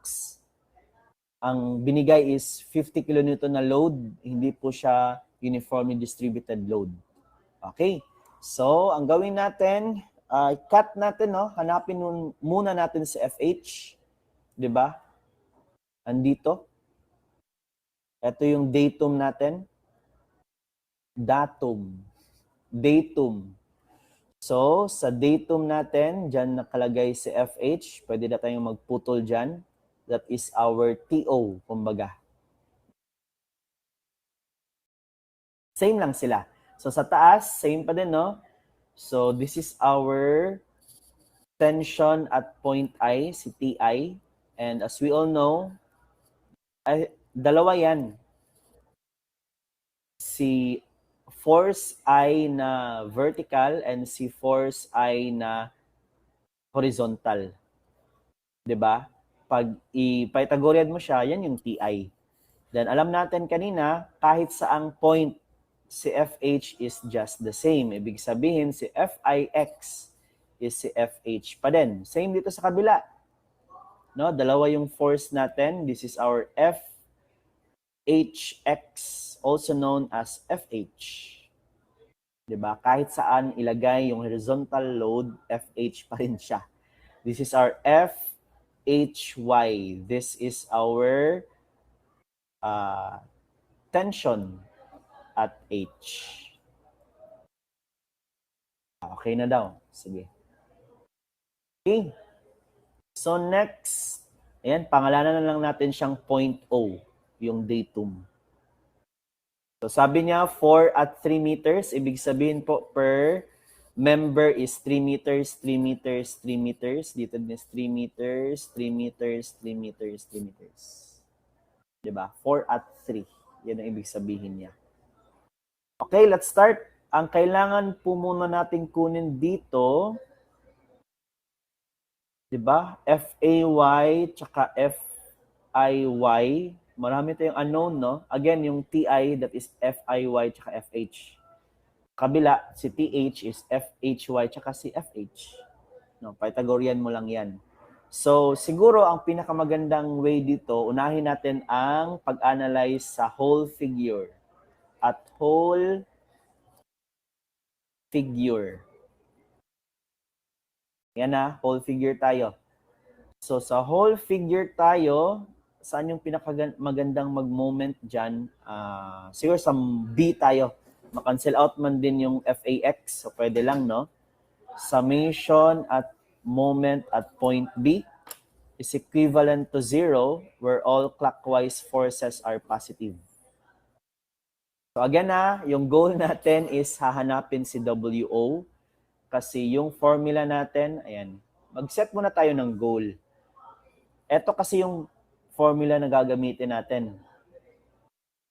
Ang binigay is 50 kN na load. Hindi po siya uniformly distributed load. Okay, so ang gawin natin, cut natin, no? Hanapin muna natin si FH. 'Di ba? Andito. Ito yung datum natin. Datum. So, sa datum natin, dyan nakalagay si FH. Pwede na tayong magputol dyan. That is our TO, kumbaga. Same lang sila. So, sa taas, same pa din, no? So, this is our tension at point I, si TI. And as we all know, Dalawa yan. Si force I na vertical and si force I na horizontal. 'Di ba? Pag i-Pythagorean mo siya, yan yung TI. Then alam natin kanina, kahit saang point si FH is just the same. Ibig sabihin, si FIX is si FH pa din. Same dito sa kabila. No, dalawa yung force natin. This is our FHX, also known as FH. 'Di ba? Kahit saan ilagay yung horizontal load, FH pa rin siya. This is our FHY. This is our tension at H. Okay na daw. Sige. Okay. So next, ayan, pangalanan na lang natin siyang point O, yung datum. So sabi niya 4 at 3 meters, ibig sabihin po per member is 3 meters, 3 meters, 3 meters. Dito din is 3 meters, 3 meters, 3 meters, 3 meters. Diba? 4 at 3. Yan ang ibig sabihin niya. Okay, let's start. Ang kailangan po muna natin kunin dito, diba? FAY tsaka FIY. Marami tayong unknown, no? Again, yung TI, that is FIY tsaka FH. Kabila, si TH is FHY tsaka si FH. No, Pythagorean mo lang yan. So, siguro ang pinakamagandang way dito, unahin natin ang pag-analyze sa whole figure. At whole figure. Yan na, whole figure tayo. So, sa whole figure tayo, saan yung pinakamagandang mag-moment dyan? Siguro sa B tayo. Ma-cancel out man din yung FAX. So, pwede lang, no? Summation at moment at point B is equivalent to 0 where all clockwise forces are positive. So again yung goal natin is hahanapin si WO kasi yung formula natin, ayan, mag-set muna tayo ng goal. Ito kasi yung formula na gagamitin natin.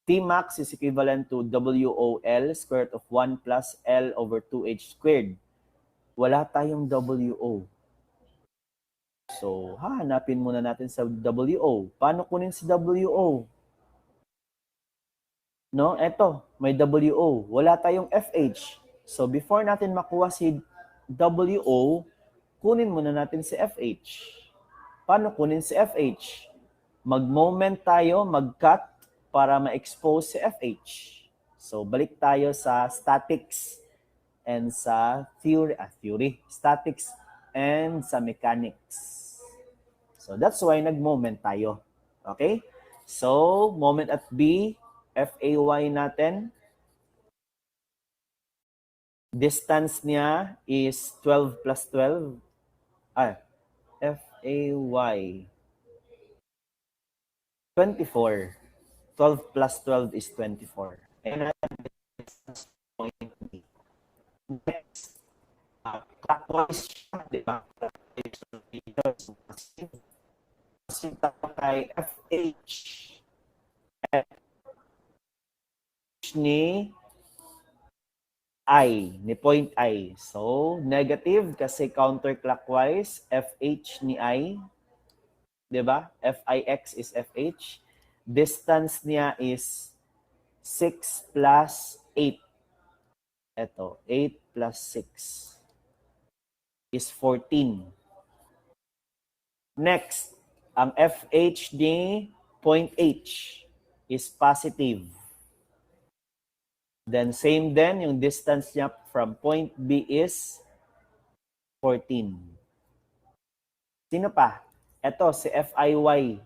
Tmax is equivalent to WOL square root of 1 plus L over 2H squared. Wala tayong WO. So, hahanapin muna natin sa WO. Paano kunin si WO? No, eto, may WO. Wala tayong FH. So, before natin makuha si WO, kunin muna natin si FH. Paano kunin si FH? Mag-moment tayo, mag-cut para ma-expose si FH. So, balik tayo sa statics and sa theory. Statics and sa mechanics. So, that's why nag-moment tayo. Okay? So, moment at B, FAY natin. Distance niya is 12 plus 12. FAY. 24. 12 plus 12 is 24. And distance point B. Next, clockwise siya, di ba? Kasi tayo kay FH. Ni point I. So, negative kasi counterclockwise, FH ni I. 'Di ba? FIX is FH. Distance niya is 6 plus 8. Ito, 8 plus 6 is 14. Next, ang FH ni point H is positive. Then same din, yung distance niya from point B is 14. Sino pa? Ito, si FIY.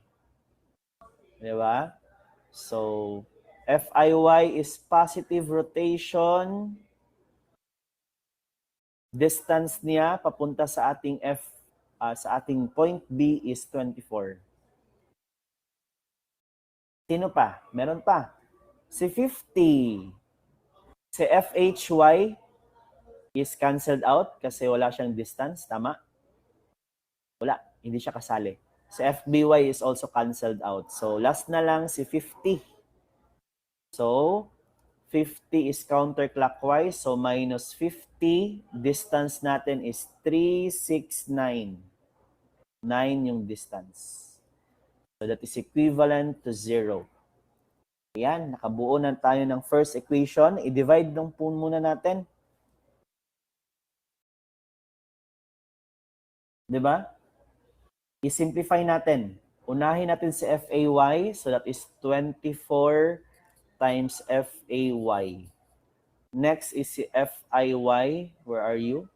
Di ba? So, FIY is positive rotation. Distance niya papunta sa ating sa ating point B is 24. Sino pa? Meron pa. Si 50. Si FHY is canceled out kasi wala siyang distance. Tama? Wala. Hindi siya kasali. Si FBY is also canceled out. So, last na lang si 50. So, 50 is counterclockwise. So, minus 50. Distance natin is 369. 9 yung distance. So, that is equivalent to 0. Ayan, nakabuo na tayo ng first equation. I-divide lang po muna natin. Diba? I-simplify natin. Unahin natin si FAY. So, that is 24 times FAY. Next is si FIY. Where are you?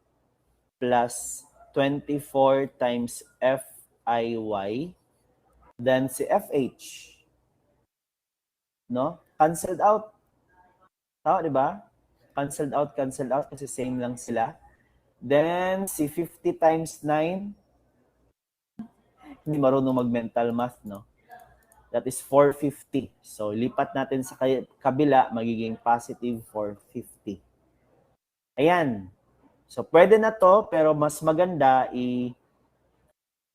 Plus 24 times FIY. Then si FH. No? Cancelled out. Tama, di ba? Cancelled out kasi same lang sila. Then si 50 times 9. Hindi marunong mag-mental math, no? That is 450. So, lipat natin sa kabila, magiging positive 450. Ayan. So, pwede na to, pero mas maganda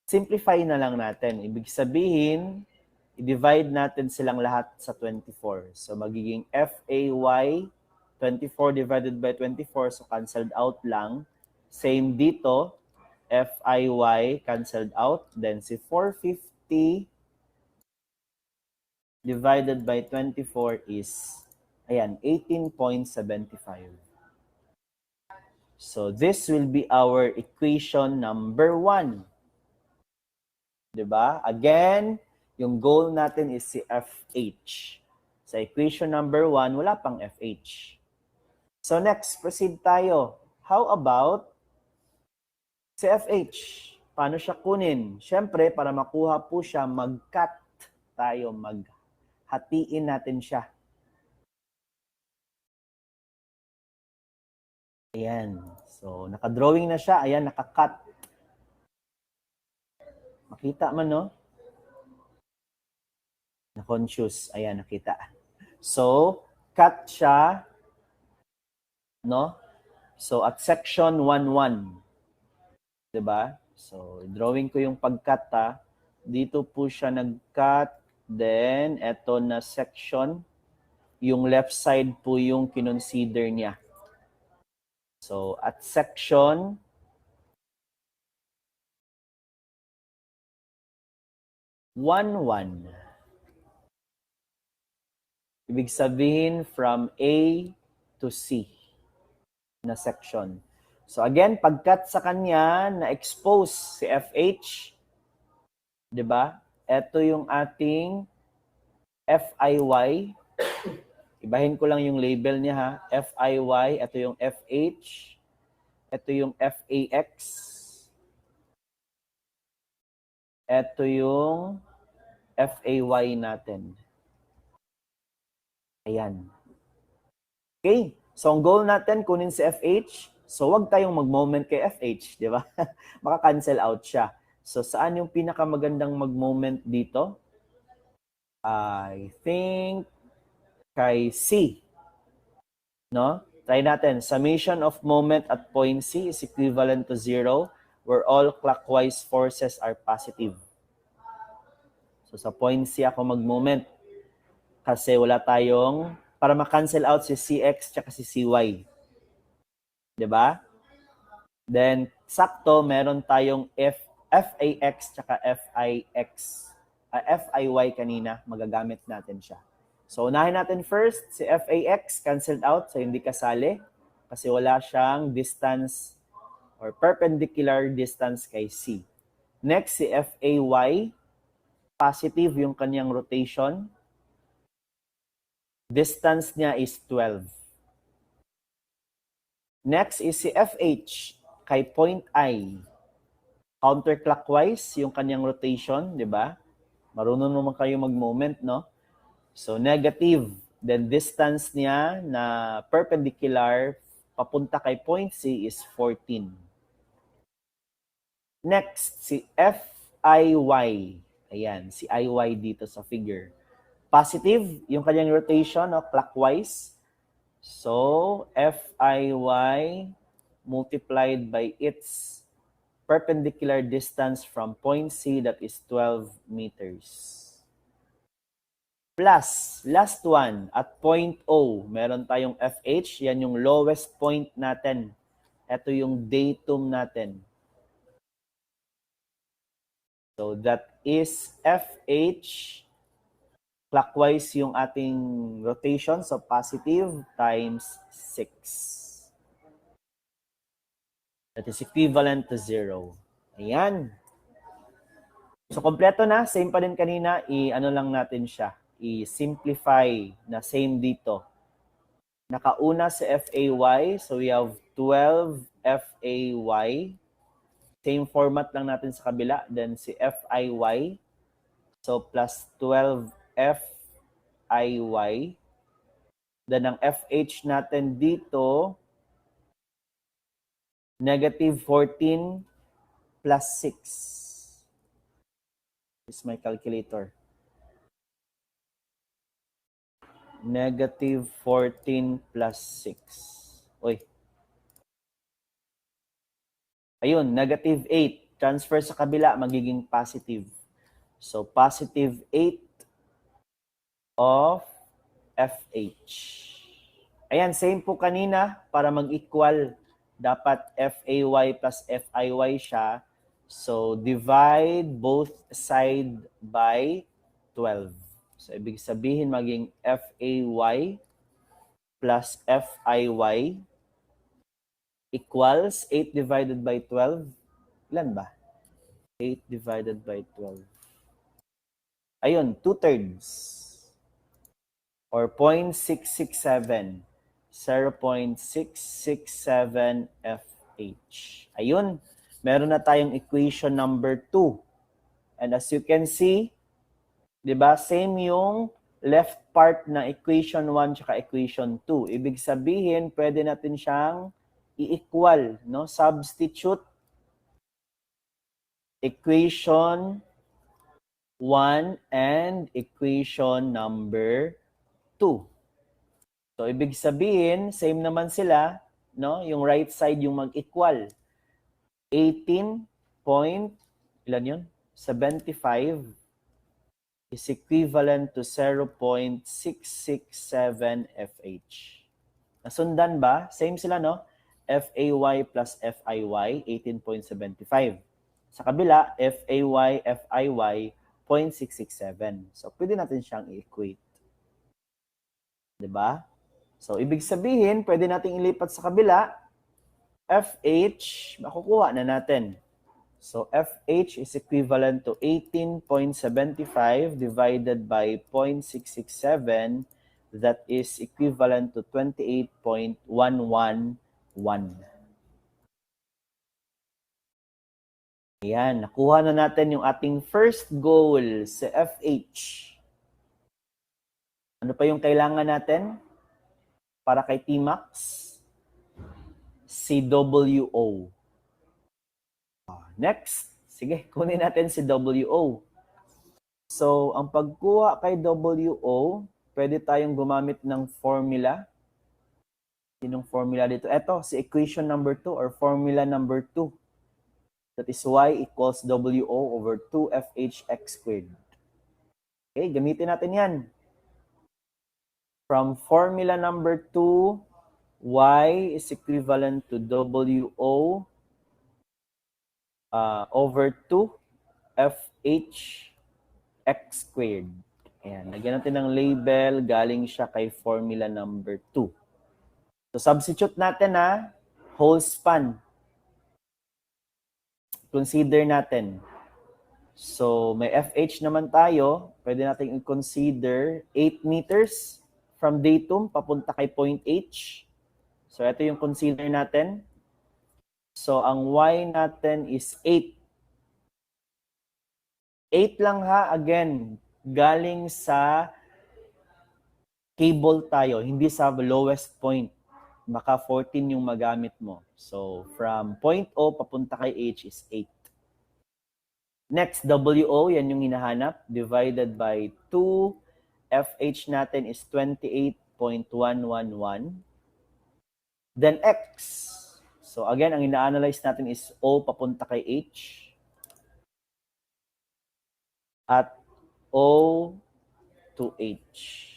simplify na lang natin. Ibig sabihin, i-divide natin silang lahat sa 24. So, magiging FAY, 24 divided by 24, so canceled out lang. Same dito, FIY, canceled out. Then, si 450 divided by 24 is, ayan, 18.75. So, this will be our equation number 1. Diba? Again, yung goal natin is si FH. Sa equation number 1, wala pang FH. So, next, proceed tayo. How about si FH? Paano siya kunin? Siyempre, para makuha po siya, mag-cut tayo, hatiin natin siya. Ayan. So, nakadrawing na siya. Ayan, nakakat. Makita man, no? Na-conscious. Ayan, nakita. So, cut siya. No? So, at section 1-1. Diba? So, drawing ko yung pag-cut, ha. Dito po siya nag-cut. Then, eto na section. Yung left side po yung kinonsider niya. So, at section 1-1. Ibig sabihin from A to C na section. So, again, pag-cut sa kanya, na-expose si FH. Diba? Ito yung ating FIY. Ibahin ko lang yung label niya, ha. FIY, ito yung FH, ito yung FAX, ito yung FAY natin. Ayan. Okay, so ang goal natin, kunin si FH. So, wag tayong mag-moment kay FH, di ba? Maka-cancel out siya. So, saan yung pinakamagandang mag-moment dito? I think kay C. No? Try natin. Summation of moment at point C is equivalent to 0 where all clockwise forces are positive. So sa point C ako mag-moment kasi wala tayong, para ma-cancel out si CX tsaka si CY. Diba? Then, sakto, meron tayong FAX tsaka FIY kanina, magagamit natin siya. So, unahin natin first, si FAX, canceled out, so hindi kasali. Kasi wala siyang distance or perpendicular distance kay C. Next, si FAY, positive yung kanyang rotation. Distance niya is 12. Next is si FH, kay point I. Counterclockwise yung kanyang rotation, di ba? Marunong naman kayo mag-moment, no? So, negative. Then, distance niya na perpendicular papunta kay point C is 14. Next, si FIY. Ayan, si IY dito sa figure. Positive, yung kanyang rotation, no, clockwise. So, FIY multiplied by its perpendicular distance from point C, that is 12 meters. Plus, last one, at point O, meron tayong FH, yan yung lowest point natin. Ito yung datum natin. So that is FH, clockwise yung ating rotation, so positive times 6. That is equivalent to 0. Ayan. So kompleto na, same pa din kanina, i-ano lang natin siya, i-simplify na same dito. Nakauna sa FAY, so we have 12 FAY. Same format lang natin sa kabila, then si FIY. So plus 12 FIY. Then ang FH natin dito, negative 14 plus 6. This is my calculator. Negative 14 plus 6. Uy. Ayun, negative 8. Transfer sa kabila, magiging positive. So, positive 8 of FH. Ayan, same po kanina. Para mag-equal, dapat FAY plus FIY siya. So, divide both side by 12. So, ibig sabihin maging FAY plus FIY equals 8 divided by 12. Ilan ba? 8 divided by 12. Ayun, 2/3. Or 0.667. 0.667 FH. Ayun, meron na tayong equation number 2. And as you can see, diba, same yung left part na equation 1 tsaka equation 2. Ibig sabihin, pwede natin siyang i-equal, no? Substitute equation 1 and equation number 2. So, ibig sabihin, same naman sila, no? Yung right side yung mag-equal. 18 point, ilan yun? 75 is equivalent to 0.667 FH. Nasundan ba? Same sila, no? FAY plus FIY, 18.75. Sa kabila, FAY, FIY, 0.667. So, pwede natin siyang i-equate. Diba? So, ibig sabihin, pwede natin ilipat sa kabila, FH, makukuha na natin. So, FH is equivalent to 18.75 divided by 0.667. That is equivalent to 28.111. Ayan, nakuha na natin yung ating first goal sa FH. Ano pa yung kailangan natin para kay Tmax? CWO. Next, sige, kunin natin si WO. So, ang pagkuha kay WO, pwede tayong gumamit ng formula. Sinong formula dito? Ito, si equation number 2 or formula number 2. That is y equals WO over 2FHX squared. Okay, gamitin natin yan. From formula number 2, y is equivalent to WO over 2FH x squared. Ayan, lagyan natin ng label, galing siya kay formula number 2. So, substitute natin na whole span. Consider natin. So, may FH naman tayo. Pwede natin i-consider 8 meters from datum papunta kay point H. So, ito yung consider natin. So, ang Y natin is 8. 8 lang ha, again, galing sa cable tayo, hindi sa lowest point. Baka 14 yung magamit mo. So, from point O papunta kay H is 8. Next, WO, yan yung hinahanap, divided by 2. FH natin is 28.111. Then X. So again, ang ina-analyze natin is O papunta kay H at O to H.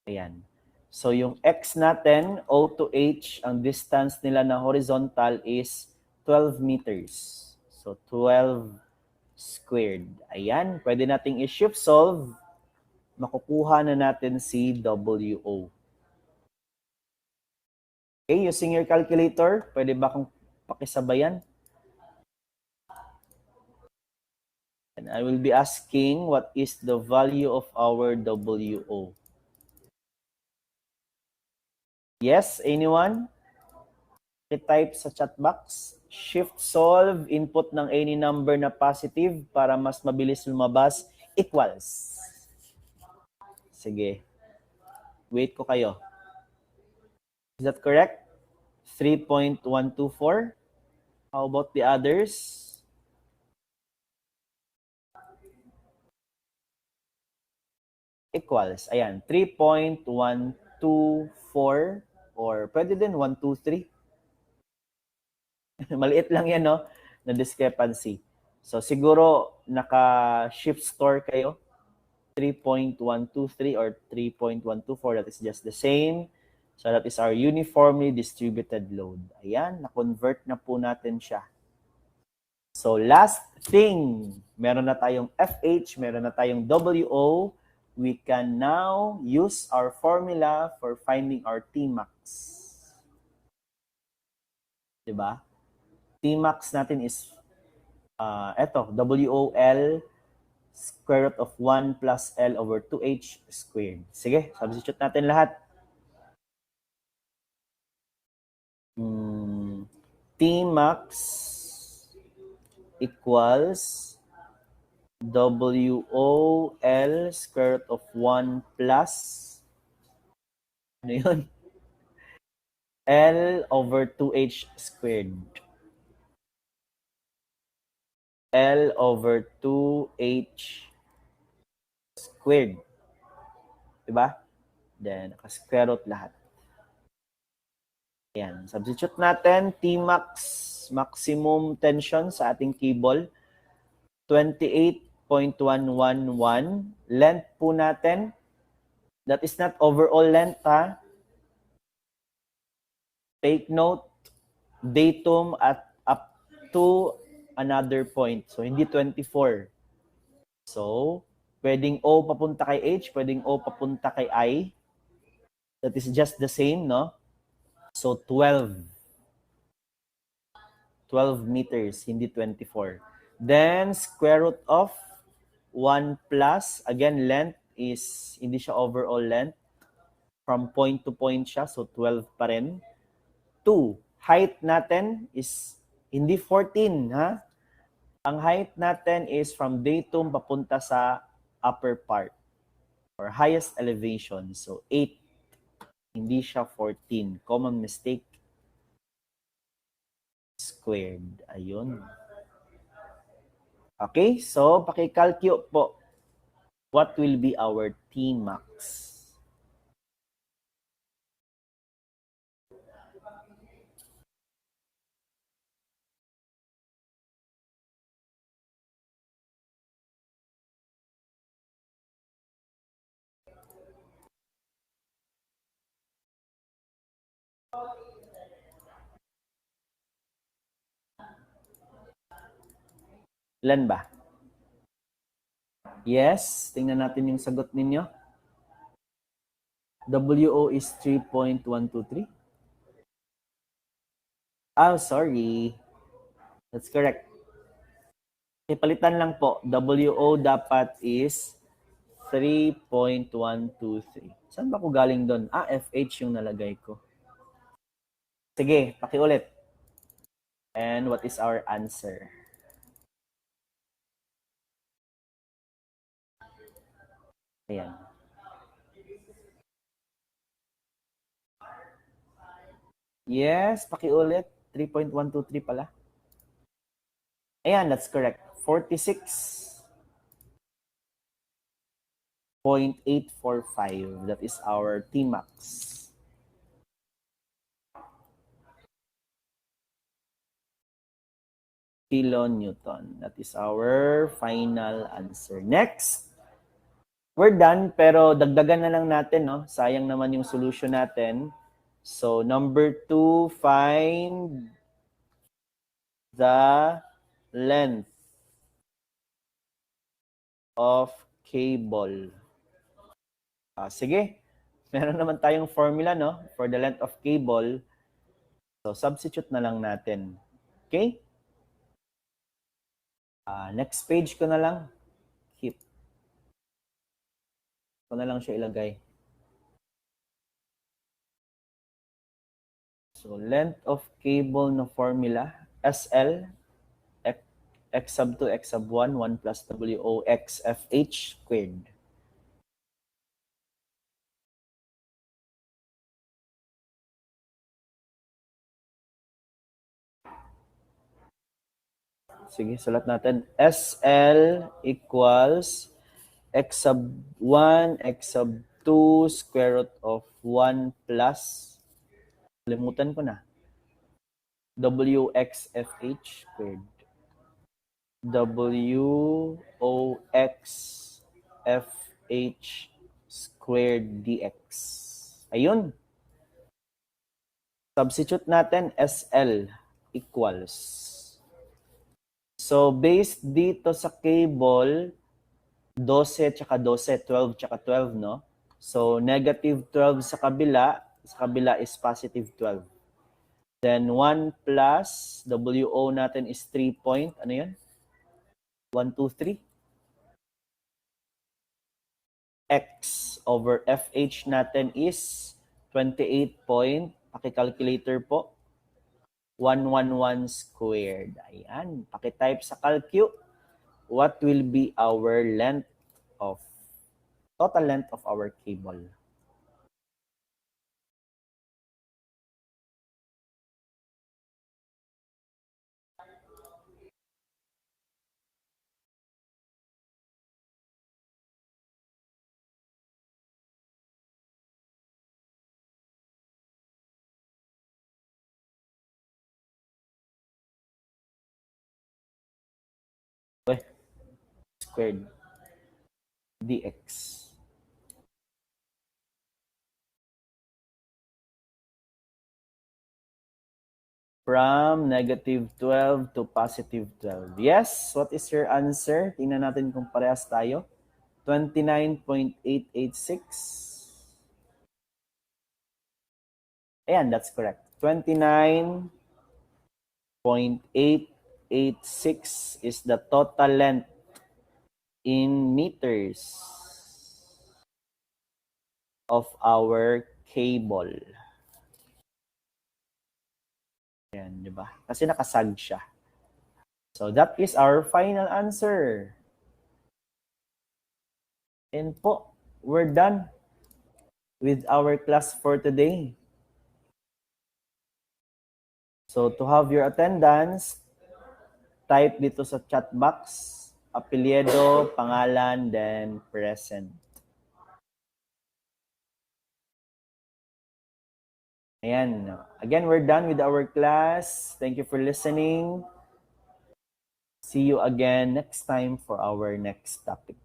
Ayan. So yung X natin, O to H, ang distance nila na horizontal is 12 meters. So 12 squared. Ayan, pwede nating i-shift solve. Makukuha na natin si WO. Okay, using your calculator, pwede ba akong pakisabayan? And I will be asking what is the value of our WO. Yes, anyone? I-type sa chat box. Shift solve, input ng any number na positive para mas mabilis lumabas, equals. Sige. Wait ko kayo. Is that correct? 3.124. How about the others? Equals. Ayan, 3.124 or pwede din 123. Maliit lang yan, no? Na discrepancy. So, siguro naka-shift store kayo. 3.123 or 3.124. That is just the same. So, that is our uniformly distributed load. Ayan, na-convert na po natin siya. So, last thing, meron na tayong FH, meron na tayong WO. We can now use our formula for finding our Tmax. Diba? Tmax natin is, eto, WOL square root of 1 plus L over 2H squared. Sige, substitute natin lahat. Tmax equals WOL square root of 1 plus ano yun? L over 2H squared. L over 2H squared. Diba? Then, naka-square root lahat. Ayan. Substitute natin. Tmax maximum tension sa ating cable. 28.111. Length po natin. That is not overall length, ha? Take note. Datum at up to another point. So, hindi 24. So, pwedeng O papunta kay H, pwedeng O papunta kay I. That is just the same, no? So, 12. 12 meters, hindi 24. Then, square root of 1 plus, again, length is, hindi siya overall length. From point to point siya, so 12 pa rin. 2, height natin is hindi 14, ha? Ang height natin is from datum papunta sa upper part or highest elevation. So, 8. Hindi siya 14. Common mistake. Squared. Ayun. Okay, so paki-calculate po. What will be our Tmax? Ilan ba? Yes, tingnan natin yung sagot ninyo. WO is 3.123. Oh, sorry. That's correct. Ipalitan lang po. WO dapat is 3.123. Saan ba ko galing doon? FH yung nalagay ko. Sige, pakiulit. And what is our answer? Ayan. Yes, pakiulit. 3.123 pala. Ayan, that's correct. 46.845. That is our Tmax. kilonewton. That is our final answer. Next, we're done, pero dagdagan na lang natin, no? Sayang naman yung solution natin. So, number 2, find the length of cable. Sige, meron naman tayong formula, no? For the length of cable. So, substitute na lang natin. Okay? Next page ko na lang. Keep. Ko na lang siya ilagay. So, length of cable na formula, SL, x sub 2, x sub 1, 1 plus WO, x FH squared. Sige, sulat natin. SL equals x sub 1, x sub 2, square root of 1 plus, limutan ko na, WXFH squared. WOXFH squared dx. Ayun. Substitute natin SL equals. So, based dito sa cable, 12 tsaka 12, 12 tsaka 12, no? So, negative 12 sa kabila is positive 12. Then, 1 plus, WO natin is 3 point, ano yun? 1, 2, 3. X over FH natin is 28 point, paki-calculator po, 111 squared. Ayan, paki-type sa calcu. What will be our total length of our cable? Squared dx. From negative 12 to positive 12. Yes, what is your answer? Tingnan natin kung parehas tayo. 29.886. Ayan, that's correct. 29.886 is the total length in meters of our cable. Ayan, di ba? Kasi nakasag siya. So, that is our final answer. And po, we're done with our class for today. So, to have your attendance, type dito sa chat box, apelyido, pangalan, then present. Ayan. Again, we're done with our class. Thank you for listening. See you again next time for our next topic.